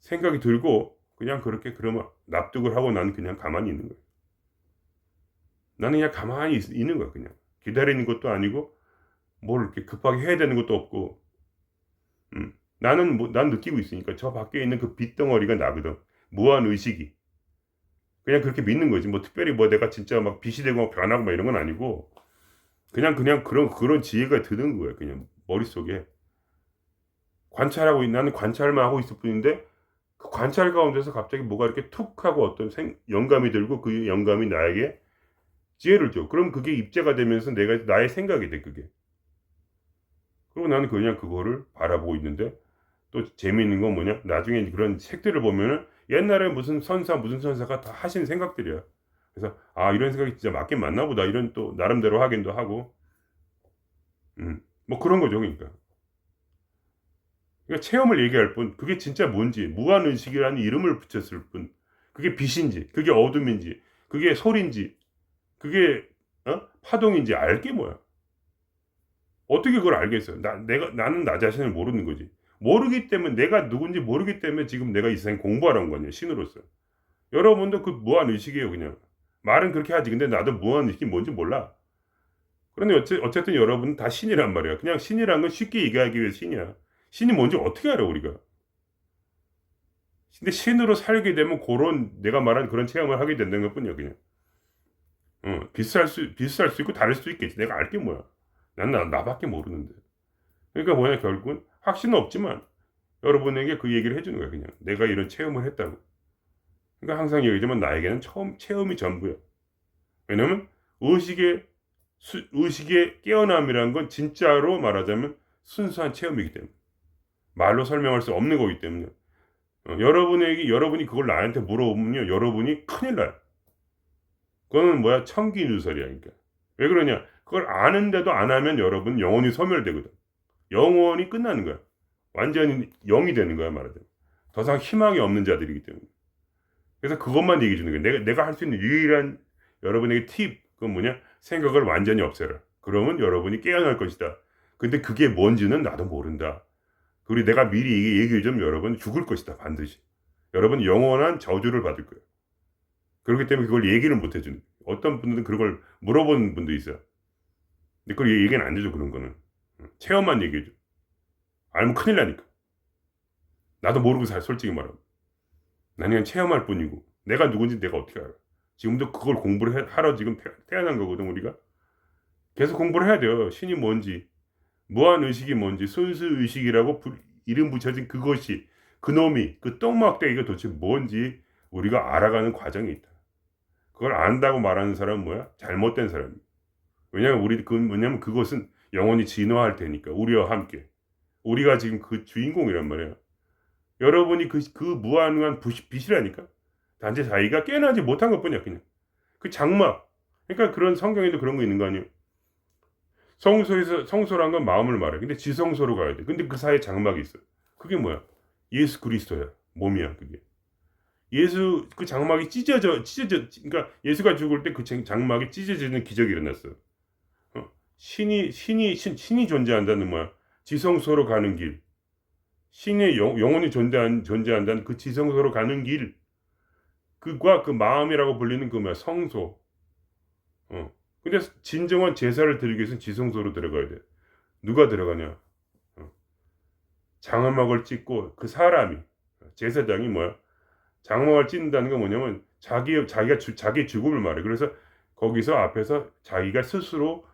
생각이 들고 그냥 그렇게 그러면 납득을 하고 나는 그냥 가만히 있는 거야. 나는 그냥 가만히 있는 거야 그냥. 기다리는 것도 아니고 뭘 이렇게 급하게 해야 되는 것도 없고 나는 난 느끼고 있으니까 저 밖에 있는 그 빛덩어리가 나거든. 무한 의식이. 그냥 그렇게 믿는 거지. 뭐 특별히 뭐 내가 진짜 막 빛이 되고 막 변하고 막 이런 건 아니고 그냥 그런 지혜가 드는 거야. 그냥 머릿속에. 나는 관찰만 하고 있을 뿐인데 그 관찰 가운데서 갑자기 뭐가 이렇게 툭 하고 어떤 영감이 들고 그 영감이 나에게 지혜를 줘. 그럼 그게 입자가 되면서 나의 생각이 돼, 그게. 그리고 나는 그냥 그거를 바라보고 있는데 또 재미있는 건 뭐냐? 나중에 그런 책들을 보면은 옛날에 무슨 선사가 다 하신 생각들이야. 그래서 이런 생각이 진짜 맞긴 맞나 보다. 이런 또 나름대로 하긴도 하고. 뭐 그런 거죠, 그러니까. 그러니까 체험을 얘기할 뿐 그게 진짜 뭔지 무한의식이라는 이름을 붙였을 뿐 그게 빛인지 그게 어둠인지 그게 소리인지 그게 파동인지 알게 뭐야. 어떻게 그걸 알겠어요. 나는 나 자신을 모르는 거지. 모르기 때문에 내가 누군지 모르기 때문에 지금 내가 이 세상에 공부하라는 거냐 신으로서. 여러분도 그 무한의식이에요 그냥. 말은 그렇게 하지. 근데 나도 무한의식이 뭔지 몰라. 그런데 어쨌든 여러분은 다 신이란 말이야. 그냥 신이란 건 쉽게 얘기하기 위해서 신이야. 신이 뭔지 어떻게 알아 우리가. 근데 신으로 살게 되면 그런 내가 말한 그런 체험을 하게 된다는 것뿐이야 그냥. 비슷할 수 있고 다를 수 있겠지. 내가 알 게 뭐야. 난 나밖에 모르는데. 그러니까 뭐냐 결국은 확신은 없지만 여러분에게 그 얘기를 해주는 거야 그냥. 내가 이런 체험을 했다고. 그러니까 항상 얘기하지만 나에게는 체험이 전부야. 왜냐면 의식의 깨어남이라는 건 진짜로 말하자면 순수한 체험이기 때문에. 말로 설명할 수 없는 거기 때문에. 여러분이 그걸 나한테 물어보면요. 여러분이 큰일 나요. 그거는 뭐야? 청기누설이야. 그러니까. 왜 그러냐? 그걸 아는데도 안 하면 여러분 영혼이 소멸되거든. 영혼이 끝나는 거야. 완전히 영이 되는 거야, 말하자면. 더 이상 희망이 없는 자들이기 때문에. 그래서 그것만 얘기해 주는 거야. 내가 할 수 있는 유일한 여러분에게 팁, 그건 뭐냐? 생각을 완전히 없애라. 그러면 여러분이 깨어날 것이다. 근데 그게 뭔지는 나도 모른다. 그리고 내가 미리 얘기해 주면 여러분 죽을 것이다. 반드시. 여러분 영원한 저주를 받을 거예요. 그렇기 때문에 그걸 얘기를 못 해주는. 어떤 분들은 그걸 물어보는 분도 있어요. 근데 그걸 얘기는 안 해줘 그런 거는. 체험만 얘기해줘. 알면 큰일 나니까. 나도 모르고 솔직히 말하면. 나는 그냥 체험할 뿐이고 내가 누군지 내가 어떻게 알아. 지금도 그걸 공부를 하러 지금 태어난 거거든 우리가. 계속 공부를 해야 돼요. 신이 뭔지 무한의식이 뭔지 순수의식이라고 이름 붙여진 그것이 그놈이 그 똥막대기가 도대체 뭔지 우리가 알아가는 과정이 있다. 그걸 안다고 말하는 사람은 뭐야? 잘못된 사람이야. 왜냐면 그것은 영원히 진화할 테니까 우리와 함께. 우리가 지금 그 주인공이란 말이야. 여러분이 그 무한한 빛이라니까. 단지 자기가 깨어나지 못한 것뿐이야 그냥. 그 장막. 그러니까 그런 성경에도 그런 거 있는 거 아니에요. 성소란 건 마음을 말해. 근데 지성소로 가야 돼. 근데 그 사이에 장막이 있어. 그게 뭐야? 예수 그리스도야. 몸이야 그게. 예수 그 장막이 찢어져. 그러니까 예수가 죽을 때 그 장막이 찢어지는 기적이 일어났어. 신이 존재한다는 뭐야? 지성소로 가는 길. 신의 영혼이 존재한다는 그 지성소로 가는 길. 그과 그 마음이라고 불리는 그 뭐야? 성소. 근데 진정한 제사를 드리기 위해서는 지성소로 들어가야 돼. 누가 들어가냐? 장막을 찢고 그 사람이 제사장이 뭐야? 장막을 찢는다는 건 뭐냐면 자기의 죽음을 말해. 그래서 거기서 앞에서 자기가 스스로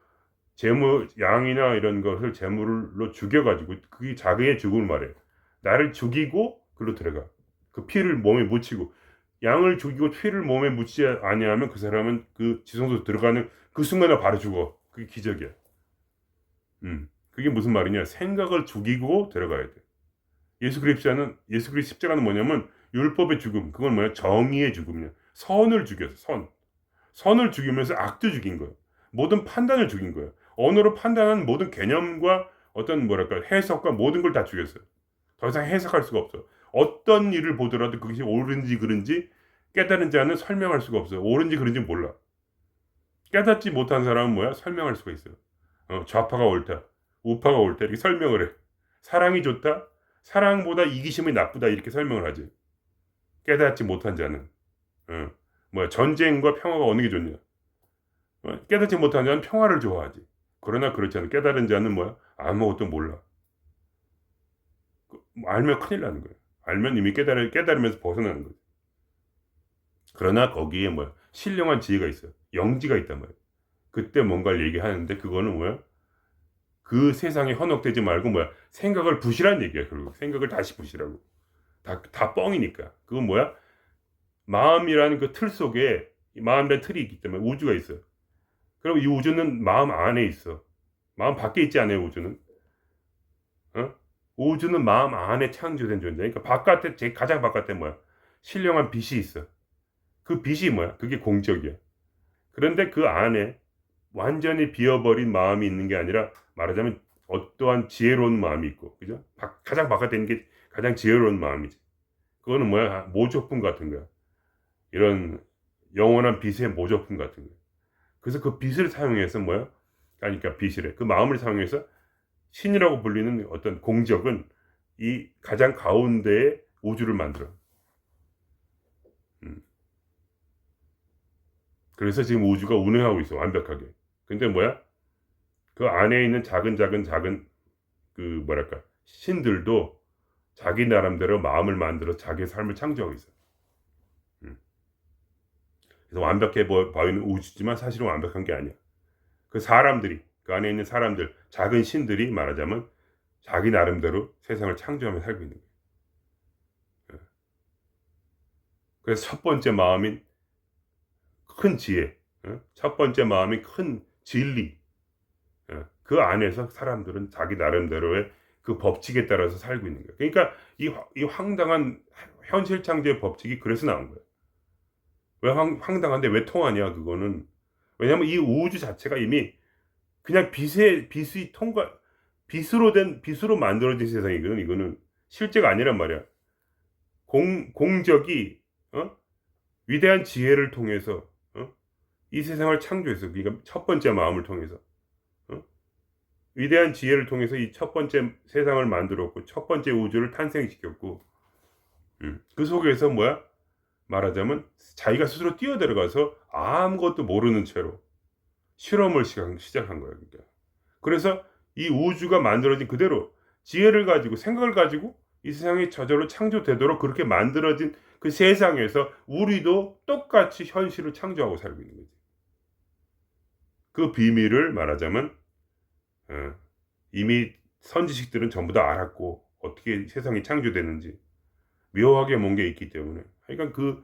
양이나 이런 것을 제물로 죽여가지고 그게 자기의 죽음을 말해. 나를 죽이고 글로 들어가. 그 피를 몸에 묻히고 양을 죽이고 피를 몸에 묻히지 아니하면 그 사람은 그 지성소 들어가는 그 순간에 바로 죽어. 그게 기적이야. 그게 무슨 말이냐? 생각을 죽이고 들어가야 돼. 예수 그리스도 십자가는 뭐냐면 율법의 죽음. 그건 뭐야? 정의의 죽음이야. 선을 죽였어. 선을 죽이면서 악도 죽인 거야. 모든 판단을 죽인 거야. 언어로 판단하는 모든 개념과 어떤 해석과 모든 걸 다 죽였어요. 더 이상 해석할 수가 없어. 어떤 일을 보더라도 그것이 옳은지 그른지 깨달은 자는 설명할 수가 없어요. 옳은지 그른지 몰라. 깨닫지 못한 사람은 뭐야? 설명할 수가 있어요. 좌파가 옳다, 우파가 옳다 이렇게 설명을 해. 사랑이 좋다, 사랑보다 이기심이 나쁘다 이렇게 설명을 하지. 깨닫지 못한 자는 뭐야? 전쟁과 평화가 어느 게 좋냐? 깨닫지 못한 자는 평화를 좋아하지. 그러나 그렇지 않아. 깨달은 자는 뭐야? 아무것도 몰라. 알면 큰일 나는 거야. 알면 이미 깨달으면서 벗어나는 거지. 그러나 거기에 뭐야? 신령한 지혜가 있어. 영지가 있단 말이야. 그때 뭔가를 얘기하는데 그거는 뭐야? 그 세상에 현혹되지 말고 뭐야? 생각을 부시란 얘기야. 결국 생각을 다시 부시라고. 다 뻥이니까. 그건 뭐야? 마음이라는 그 틀 속에 마음이라는 틀이 있기 때문에 우주가 있어. 그럼 이 우주는 마음 안에 있어. 마음 밖에 있지 않아요. 우주는. 어? 우주는 마음 안에 창조된 존재. 그러니까 바깥에 가장 바깥에 뭐야? 신령한 빛이 있어. 그 빛이 뭐야? 그게 공적이야. 그런데 그 안에 완전히 비어버린 마음이 있는 게 아니라 말하자면 어떠한 지혜로운 마음이 있고, 그죠? 가장 바깥에 있는 게 가장 지혜로운 마음이지. 그거는 뭐야? 모조품 같은 거야. 이런 영원한 빛의 모조품 같은 거야. 그래서 그 빛을 사용해서 뭐야? 그러니까 빛이래. 그 마음을 사용해서 신이라고 불리는 어떤 공적은 이 가장 가운데에 우주를 만들어. 음. 그래서 지금 우주가 운행하고 있어. 완벽하게. 근데 뭐야? 그 안에 있는 작은 그 뭐랄까 신들도 자기 나름대로 마음을 만들어 자기의 삶을 창조하고 있어. 음. 그래서 완벽해 보이는 우주지만 사실은 완벽한 게 아니야. 그 사람들이 그 안에 있는 사람들 작은 신들이 말하자면 자기 나름대로 세상을 창조하며 살고 있는 거예요. 예. 그래서 첫 번째 마음인 큰 지혜, 첫 번째 마음이 큰 진리, 그 안에서 사람들은 자기 나름대로의 그 법칙에 따라서 살고 있는 거예요. 그러니까 이 황당한 현실 창조의 법칙이 그래서 나온 거예요. 왜 황당한데 왜 통하냐 그거는. 왜냐하면 이 우주 자체가 이미 그냥 빛으로 만들어진 세상이거든. 이거는 실제가 아니란 말이야. 공적이 위대한 지혜를 통해서 이 세상을 창조했어. 그러니까 첫 번째 마음을 통해서 위대한 지혜를 통해서 이 첫 번째 세상을 만들었고 첫 번째 우주를 탄생시켰고 그 속에서 뭐야? 말하자면 자기가 스스로 뛰어들어가서 아무것도 모르는 채로 실험을 시작한 거예요. 그러니까. 그래서 이 우주가 만들어진 그대로 지혜를 가지고 생각을 가지고 이 세상이 저절로 창조되도록 그렇게 만들어진 그 세상에서 우리도 똑같이 현실을 창조하고 살고 있는 거지. 그 비밀을 말하자면 이미 선지식들은 전부 다 알았고 어떻게 세상이 창조되는지 묘하게 뭔 게 있기 때문에 그러니까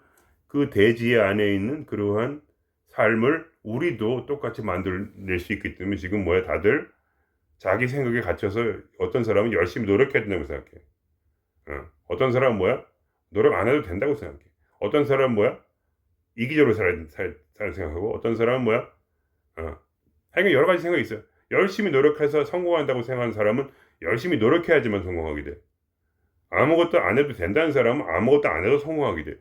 그 대지의 안에 있는 그러한 삶을 우리도 똑같이 만들어낼 수 있기 때문에 지금 뭐야 다들 자기 생각에 갇혀서 어떤 사람은 열심히 노력해야 된다고 생각해. 어떤 사람은 뭐야 노력 안 해도 된다고 생각해. 어떤 사람은 뭐야 이기적으로 살아야 생각하고 어떤 사람은 뭐야 하여간 여러 가지 생각이 있어요. 열심히 노력해서 성공한다고 생각하는 사람은 열심히 노력해야지만 성공하게 돼. 아무것도 안 해도 된다는 사람은 아무것도 안 해도 성공하게 돼.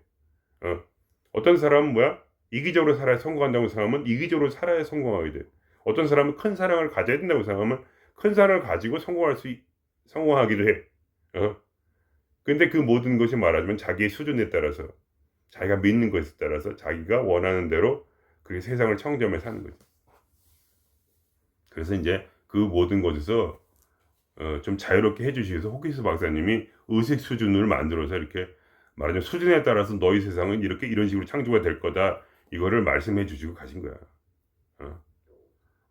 어떤 사람은 뭐야? 이기적으로 살아야 성공한다고 생각하면 이기적으로 살아야 성공하게 돼. 어떤 사람은 큰 사랑을 가져야 된다고 생각하면 큰 사랑을 가지고 성공하기도 해. 근데 그 모든 것이 말하자면 자기의 수준에 따라서 자기가 믿는 것에 따라서 자기가 원하는 대로 그 세상을 창조하며 사는 거지. 그래서 이제 그 모든 것에서 좀 자유롭게 해주시기 위해서 호키스 박사님이 의식 수준을 만들어서 이렇게 말하자면 수준에 따라서 너희 세상은 이런 식으로 창조가 될 거다 이거를 말씀해 주시고 가신 거야.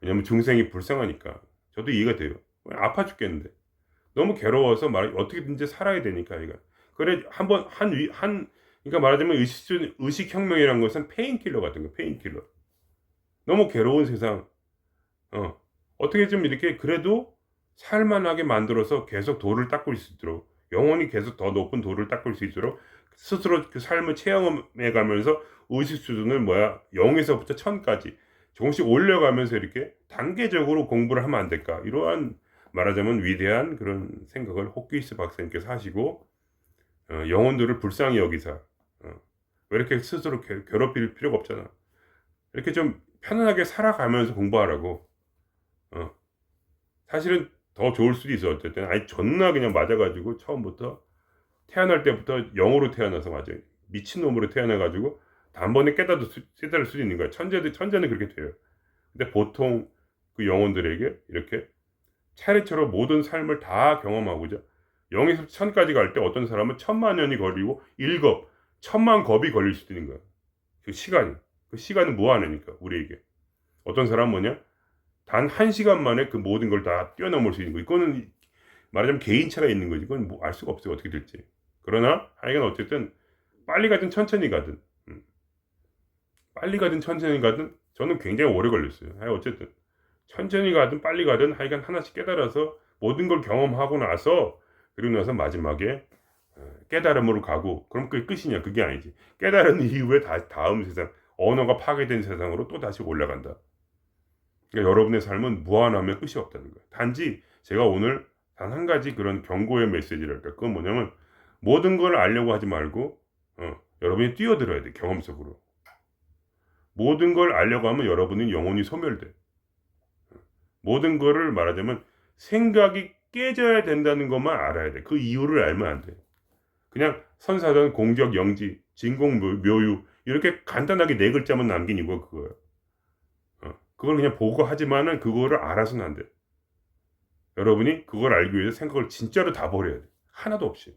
왜냐면 중생이 불쌍하니까. 저도 이해가 돼요. 아파 죽겠는데 너무 괴로워서 어떻게든지 살아야 되니까 이거. 그래 그러니까 말하자면 의식혁명이라는 것은 페인킬러 같은 거. 페인킬러. 너무 괴로운 세상. 어떻게 좀 이렇게 그래도 살만하게 만들어서 계속 도를 닦을 수 있도록 영원히 계속 더 높은 도를 닦을 수 있도록 스스로 그 삶을 체험해 가면서 의식 수준을 0에서부터 1000까지 조금씩 올려가면서 이렇게 단계적으로 공부를 하면 안 될까 이러한 말하자면 위대한 그런 생각을 호키스 박사님께서 하시고 영혼들을 불쌍히 여기사 왜 이렇게 스스로 괴롭힐 필요가 없잖아. 이렇게 좀 편안하게 살아가면서 공부하라고. 어. 사실은 더 좋을 수도 있어. 어쨌든 아니 존나 그냥 맞아 가지고 처음부터 태어날 때부터 영으로 태어나서 맞아요. 미친놈으로 태어나 가지고 단번에 깨달을 수도 있는 거야. 천재는 그렇게 돼요. 근데 보통 그 영혼들에게 이렇게 차례처럼 모든 삶을 다 경험하고자 0에서 1000까지 갈 때 어떤 사람은 1000만 년이 걸리고 1겁, 1000만 겁이 걸릴 수도 있는 거야. 그 시간이. 그 시간은 무한하니까 우리에게. 어떤 사람은 뭐냐? 단 1시간 만에 그 모든 걸 다 뛰어넘을 수 있는 거. 이거는 말하자면 개인차가 있는 거지. 이건 뭐 알 수가 없어요. 어떻게 될지. 그러나 하여간 어쨌든 빨리 가든 천천히 가든 빨리 가든 천천히 가든 저는 굉장히 오래 걸렸어요. 어쨌든 천천히 가든 빨리 가든 하여간 하나씩 깨달아서 모든 걸 경험하고 나서 그리고 나서 마지막에 깨달음으로 가고 그럼 그게 끝이냐? 그게 아니지. 깨달은 이후에 다음 세상 언어가 파괴된 세상으로 또 다시 올라간다. 그러니까 여러분의 삶은 무한하면 끝이 없다는 거예요. 단지 제가 오늘 단 한 가지 그런 경고의 메시지랄까. 그건 뭐냐면 모든 걸 알려고 하지 말고 여러분이 뛰어들어야 돼. 경험 속으로. 모든 걸 알려고 하면 여러분은 영혼이 소멸돼. 모든 거를 말하자면 생각이 깨져야 된다는 것만 알아야 돼. 그 이유를 알면 안 돼. 그냥 선사전, 공격, 영지, 진공, 묘유 이렇게 간단하게 4글자만 남긴 이거 그거예요. 그걸 그냥 보고 하지만은 그거를 알아서는 안 돼. 여러분이 그걸 알기 위해서 생각을 진짜로 다 버려야 돼. 하나도 없이.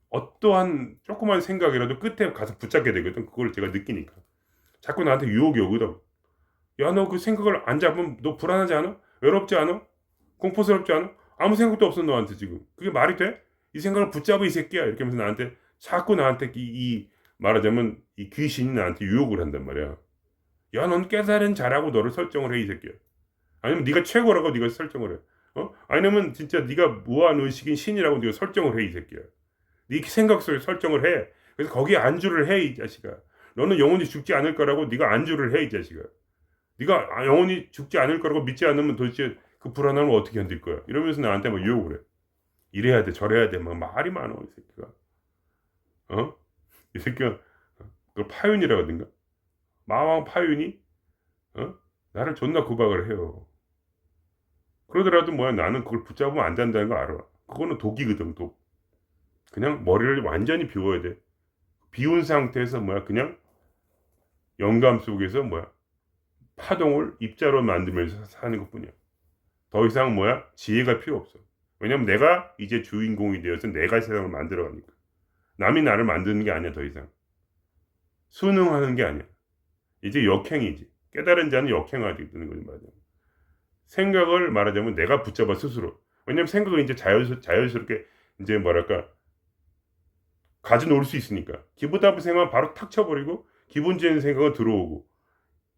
어떠한 조그만 생각이라도 끝에 가서 붙잡게 되거든. 그걸 제가 느끼니까. 자꾸 나한테 유혹이 오거든. 야, 너 그 생각을 안 잡으면 너 불안하지 않아? 외롭지 않아? 공포스럽지 않아? 아무 생각도 없어 너한테 지금. 그게 말이 돼? 이 생각을 붙잡아 이 새끼야. 이렇게 하면서 나한테 자꾸 나한테 말하자면 이 귀신이 나한테 유혹을 한단 말이야. 야, 넌 깨달은 자라고 너를 설정을 해 이 새끼야. 아니면 네가 최고라고 네가 설정을 해. 아니면 진짜 네가 무한 의식인 신이라고 네가 설정을 해 이 새끼야. 네 생각 속에 설정을 해. 그래서 거기에 안주를 해 이 자식아. 너는 영원히 죽지 않을 거라고 네가 안주를 해 이 자식아. 네가 영원히 죽지 않을 거라고 믿지 않으면 도대체 그 불안함을 어떻게 견딜 거야? 이러면서 나한테 막 유혹을 해. 이래야 돼, 저래야 돼. 막 말이 많아 이 새끼가. 이 새끼가 그걸 파윤이라고 하든가. 마왕 파윤이 나를 존나 구박을 해요. 그러더라도 뭐야 나는 그걸 붙잡으면 안 된다는 거 알아. 그거는 독이거든 독. 그냥 머리를 완전히 비워야 돼. 비운 상태에서 뭐야 그냥 영감 속에서 뭐야 파동을 입자로 만들면서 사는 것뿐이야. 더 이상 뭐야 지혜가 필요 없어. 왜냐면 내가 이제 주인공이 되어서 내가 세상을 만들어가니까. 남이 나를 만드는 게 아니야 더 이상. 순응하는 게 아니야. 이제 역행이지. 깨달은 자는 역행하게 되는 거지 말이야. 생각을 말하자면 내가 붙잡아 스스로. 왜냐면 생각을 이제 자연스럽게 이제 뭐랄까 가져 놓을 수 있으니까. 기분 나쁜 생각은 바로 탁 쳐버리고 기분적인 생각은 들어오고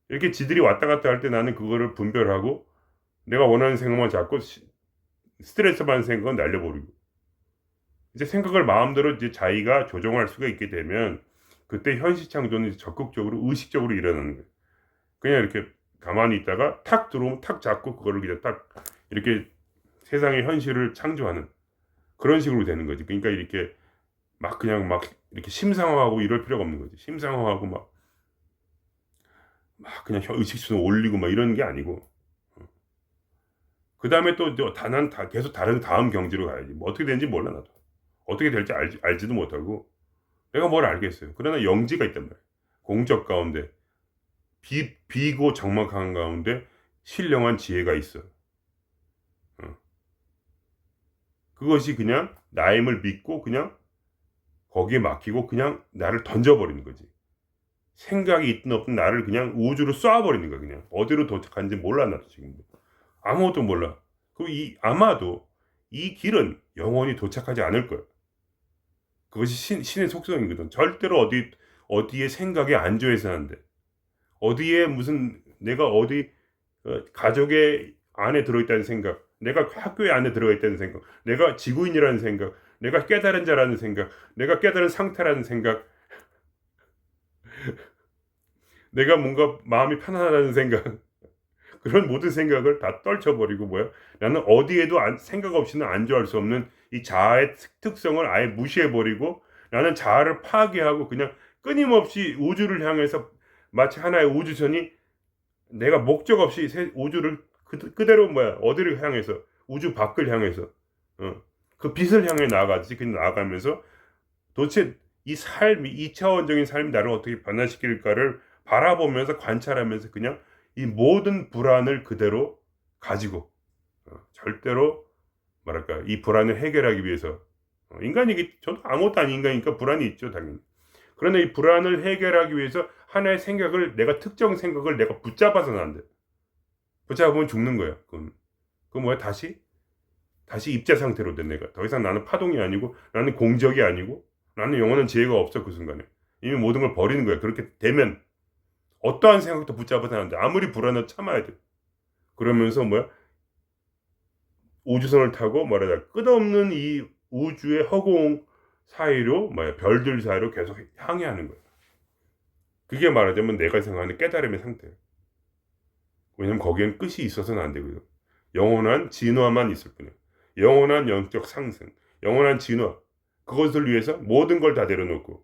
이렇게 지들이 왔다 갔다 할 때 나는 그거를 분별하고 내가 원하는 생각만 잡고 스트레스 받는 생각은 날려버리고 이제 생각을 마음대로 이제 자기가 조정할 수가 있게 되면 그때 현시창조는 적극적으로 의식적으로 일어나는 거예요. 그냥 이렇게 가만히 있다가 탁 들어오면 탁 잡고 그거를 그냥 딱 이렇게 세상의 현실을 창조하는 그런 식으로 되는 거지. 그러니까 이렇게 막 그냥 막 이렇게 심상화하고 이럴 필요가 없는 거지. 심상화하고 막 그냥 의식수준 올리고 막 이런 게 아니고 그 다음에 또 난 계속 다른 다음 경지로 가야지. 뭐 어떻게 되는지 몰라 나도. 어떻게 될지 알지도 못하고 내가 뭘 알겠어요. 그러나 영지가 있단 말이야. 공적 가운데 비고 적막한 가운데 신령한 지혜가 있어. 그것이 그냥 나임을 믿고 그냥 거기에 맡기고 그냥 나를 던져버리는 거지. 생각이 있든 없든 나를 그냥 우주로 쏴버리는 거야. 그냥 어디로 도착한지 몰라 나도 지금 아무것도 몰라. 아마도 이 길은 영원히 도착하지 않을 거야. 그것이 신의 속성이거든. 절대로 어디에 생각에 안주해서는 안 돼. 어디에 무슨 내가 어디 가족의 안에 들어있다는 생각, 내가 학교에 안에 들어가 있다는 생각, 내가 지구인이라는 생각, 내가 깨달은 자라는 생각, 내가 깨달은 상태라는 생각, 내가 뭔가 마음이 편안하다는 생각, 그런 모든 생각을 다 떨쳐버리고 뭐야? 나는 어디에도 생각 없이는 안주할 수 없는 이 자아의 특성을 아예 무시해버리고 나는 자아를 파괴하고 그냥 끊임없이 우주를 향해서 마치 하나의 우주선이 내가 목적 없이 우주를 그대로 어디를 향해서 우주 밖을 향해서 그 빛을 향해 나아가듯이 그냥 나아가면서 도대체 이 삶이 2차원적인 삶이 나를 어떻게 변화시킬까를 바라보면서 관찰하면서 그냥 이 모든 불안을 그대로 가지고 절대로 뭐랄까 이 불안을 해결하기 위해서 인간이기 저도 아무것도 아닌 인간이니까 불안이 있죠 당연히. 그러나 이 불안을 해결하기 위해서 하나의 생각을 내가 특정 생각을 내가 붙잡아서는 안 돼. 붙잡으면 죽는 거야. 그건 뭐야 다시 입자 상태로 돼 내가. 더 이상 나는 파동이 아니고 나는 공적이 아니고 나는 영원한 지혜가 없어 그 순간에. 이미 모든 걸 버리는 거야. 그렇게 되면 어떠한 생각도 붙잡아서는 안 돼. 아무리 불안해도 참아야 돼. 그러면서 우주선을 타고 말하자 끝없는 이 우주의 허공 사이로 별들 사이로 계속 항해하는 거야. 그게 말하자면 내가 생각하는 깨달음의 상태예요. 왜냐면 거기엔 끝이 있어서는 안 되고요. 영원한 진화만 있을 뿐이에요. 영원한 영적 상승, 영원한 진화. 그것을 위해서 모든 걸 다 내려놓고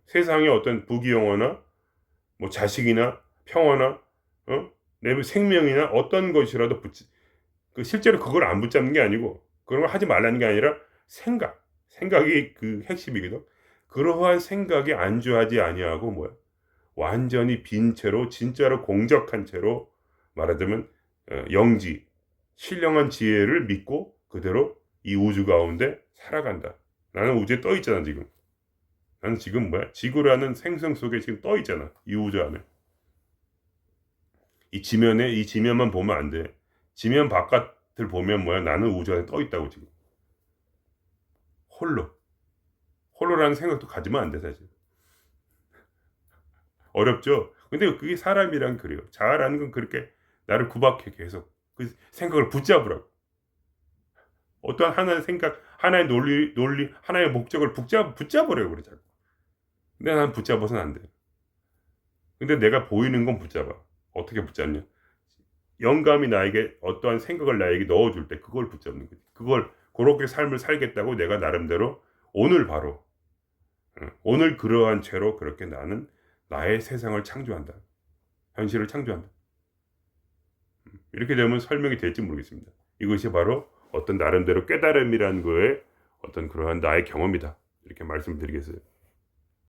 세상의 어떤 부귀영화나 자식이나 평화나 내 생명이나 어떤 것이라도 실제로 그걸 안 붙잡는 게 아니고 그런 걸 하지 말라는 게 아니라 생각이 그 핵심이거든. 그러한 생각에 안주하지 아니하고 완전히 빈 채로 진짜로 공적한 채로 말하자면 영지 신령한 지혜를 믿고 그대로 이 우주 가운데 살아간다. 나는 우주에 떠 있잖아 지금. 나는 지금 지구라는 생성 속에 지금 떠 있잖아. 이 우주 안에. 이 지면만 보면 안 돼. 지면 바깥을 보면 나는 우주 안에 떠 있다고 지금. 홀로라는 생각도 가지면 안 돼 사실. 어렵죠. 근데 그게 사람이란 그래요. 자아라는 건 그렇게 나를 구박해 계속 그 생각을 붙잡으라고. 어떠한 하나의 생각, 하나의 논리, 하나의 목적을 붙잡으려고 그래 자꾸. 근데 난 붙잡아서는 안 돼. 근데 내가 보이는 건 붙잡아. 어떻게 붙잡냐? 영감이 나에게 어떠한 생각을 나에게 넣어줄 때 그걸 붙잡는 거지. 그걸 그렇게 삶을 살겠다고 내가 나름대로 오늘 바로 오늘 그러한 채로 그렇게 나는 나의 세상을 창조한다. 현실을 창조한다. 이렇게 되면 설명이 될지 모르겠습니다. 이것이 바로 어떤 나름대로 깨달음이라는 거에 어떤 그러한 나의 경험이다. 이렇게 말씀드리겠어요.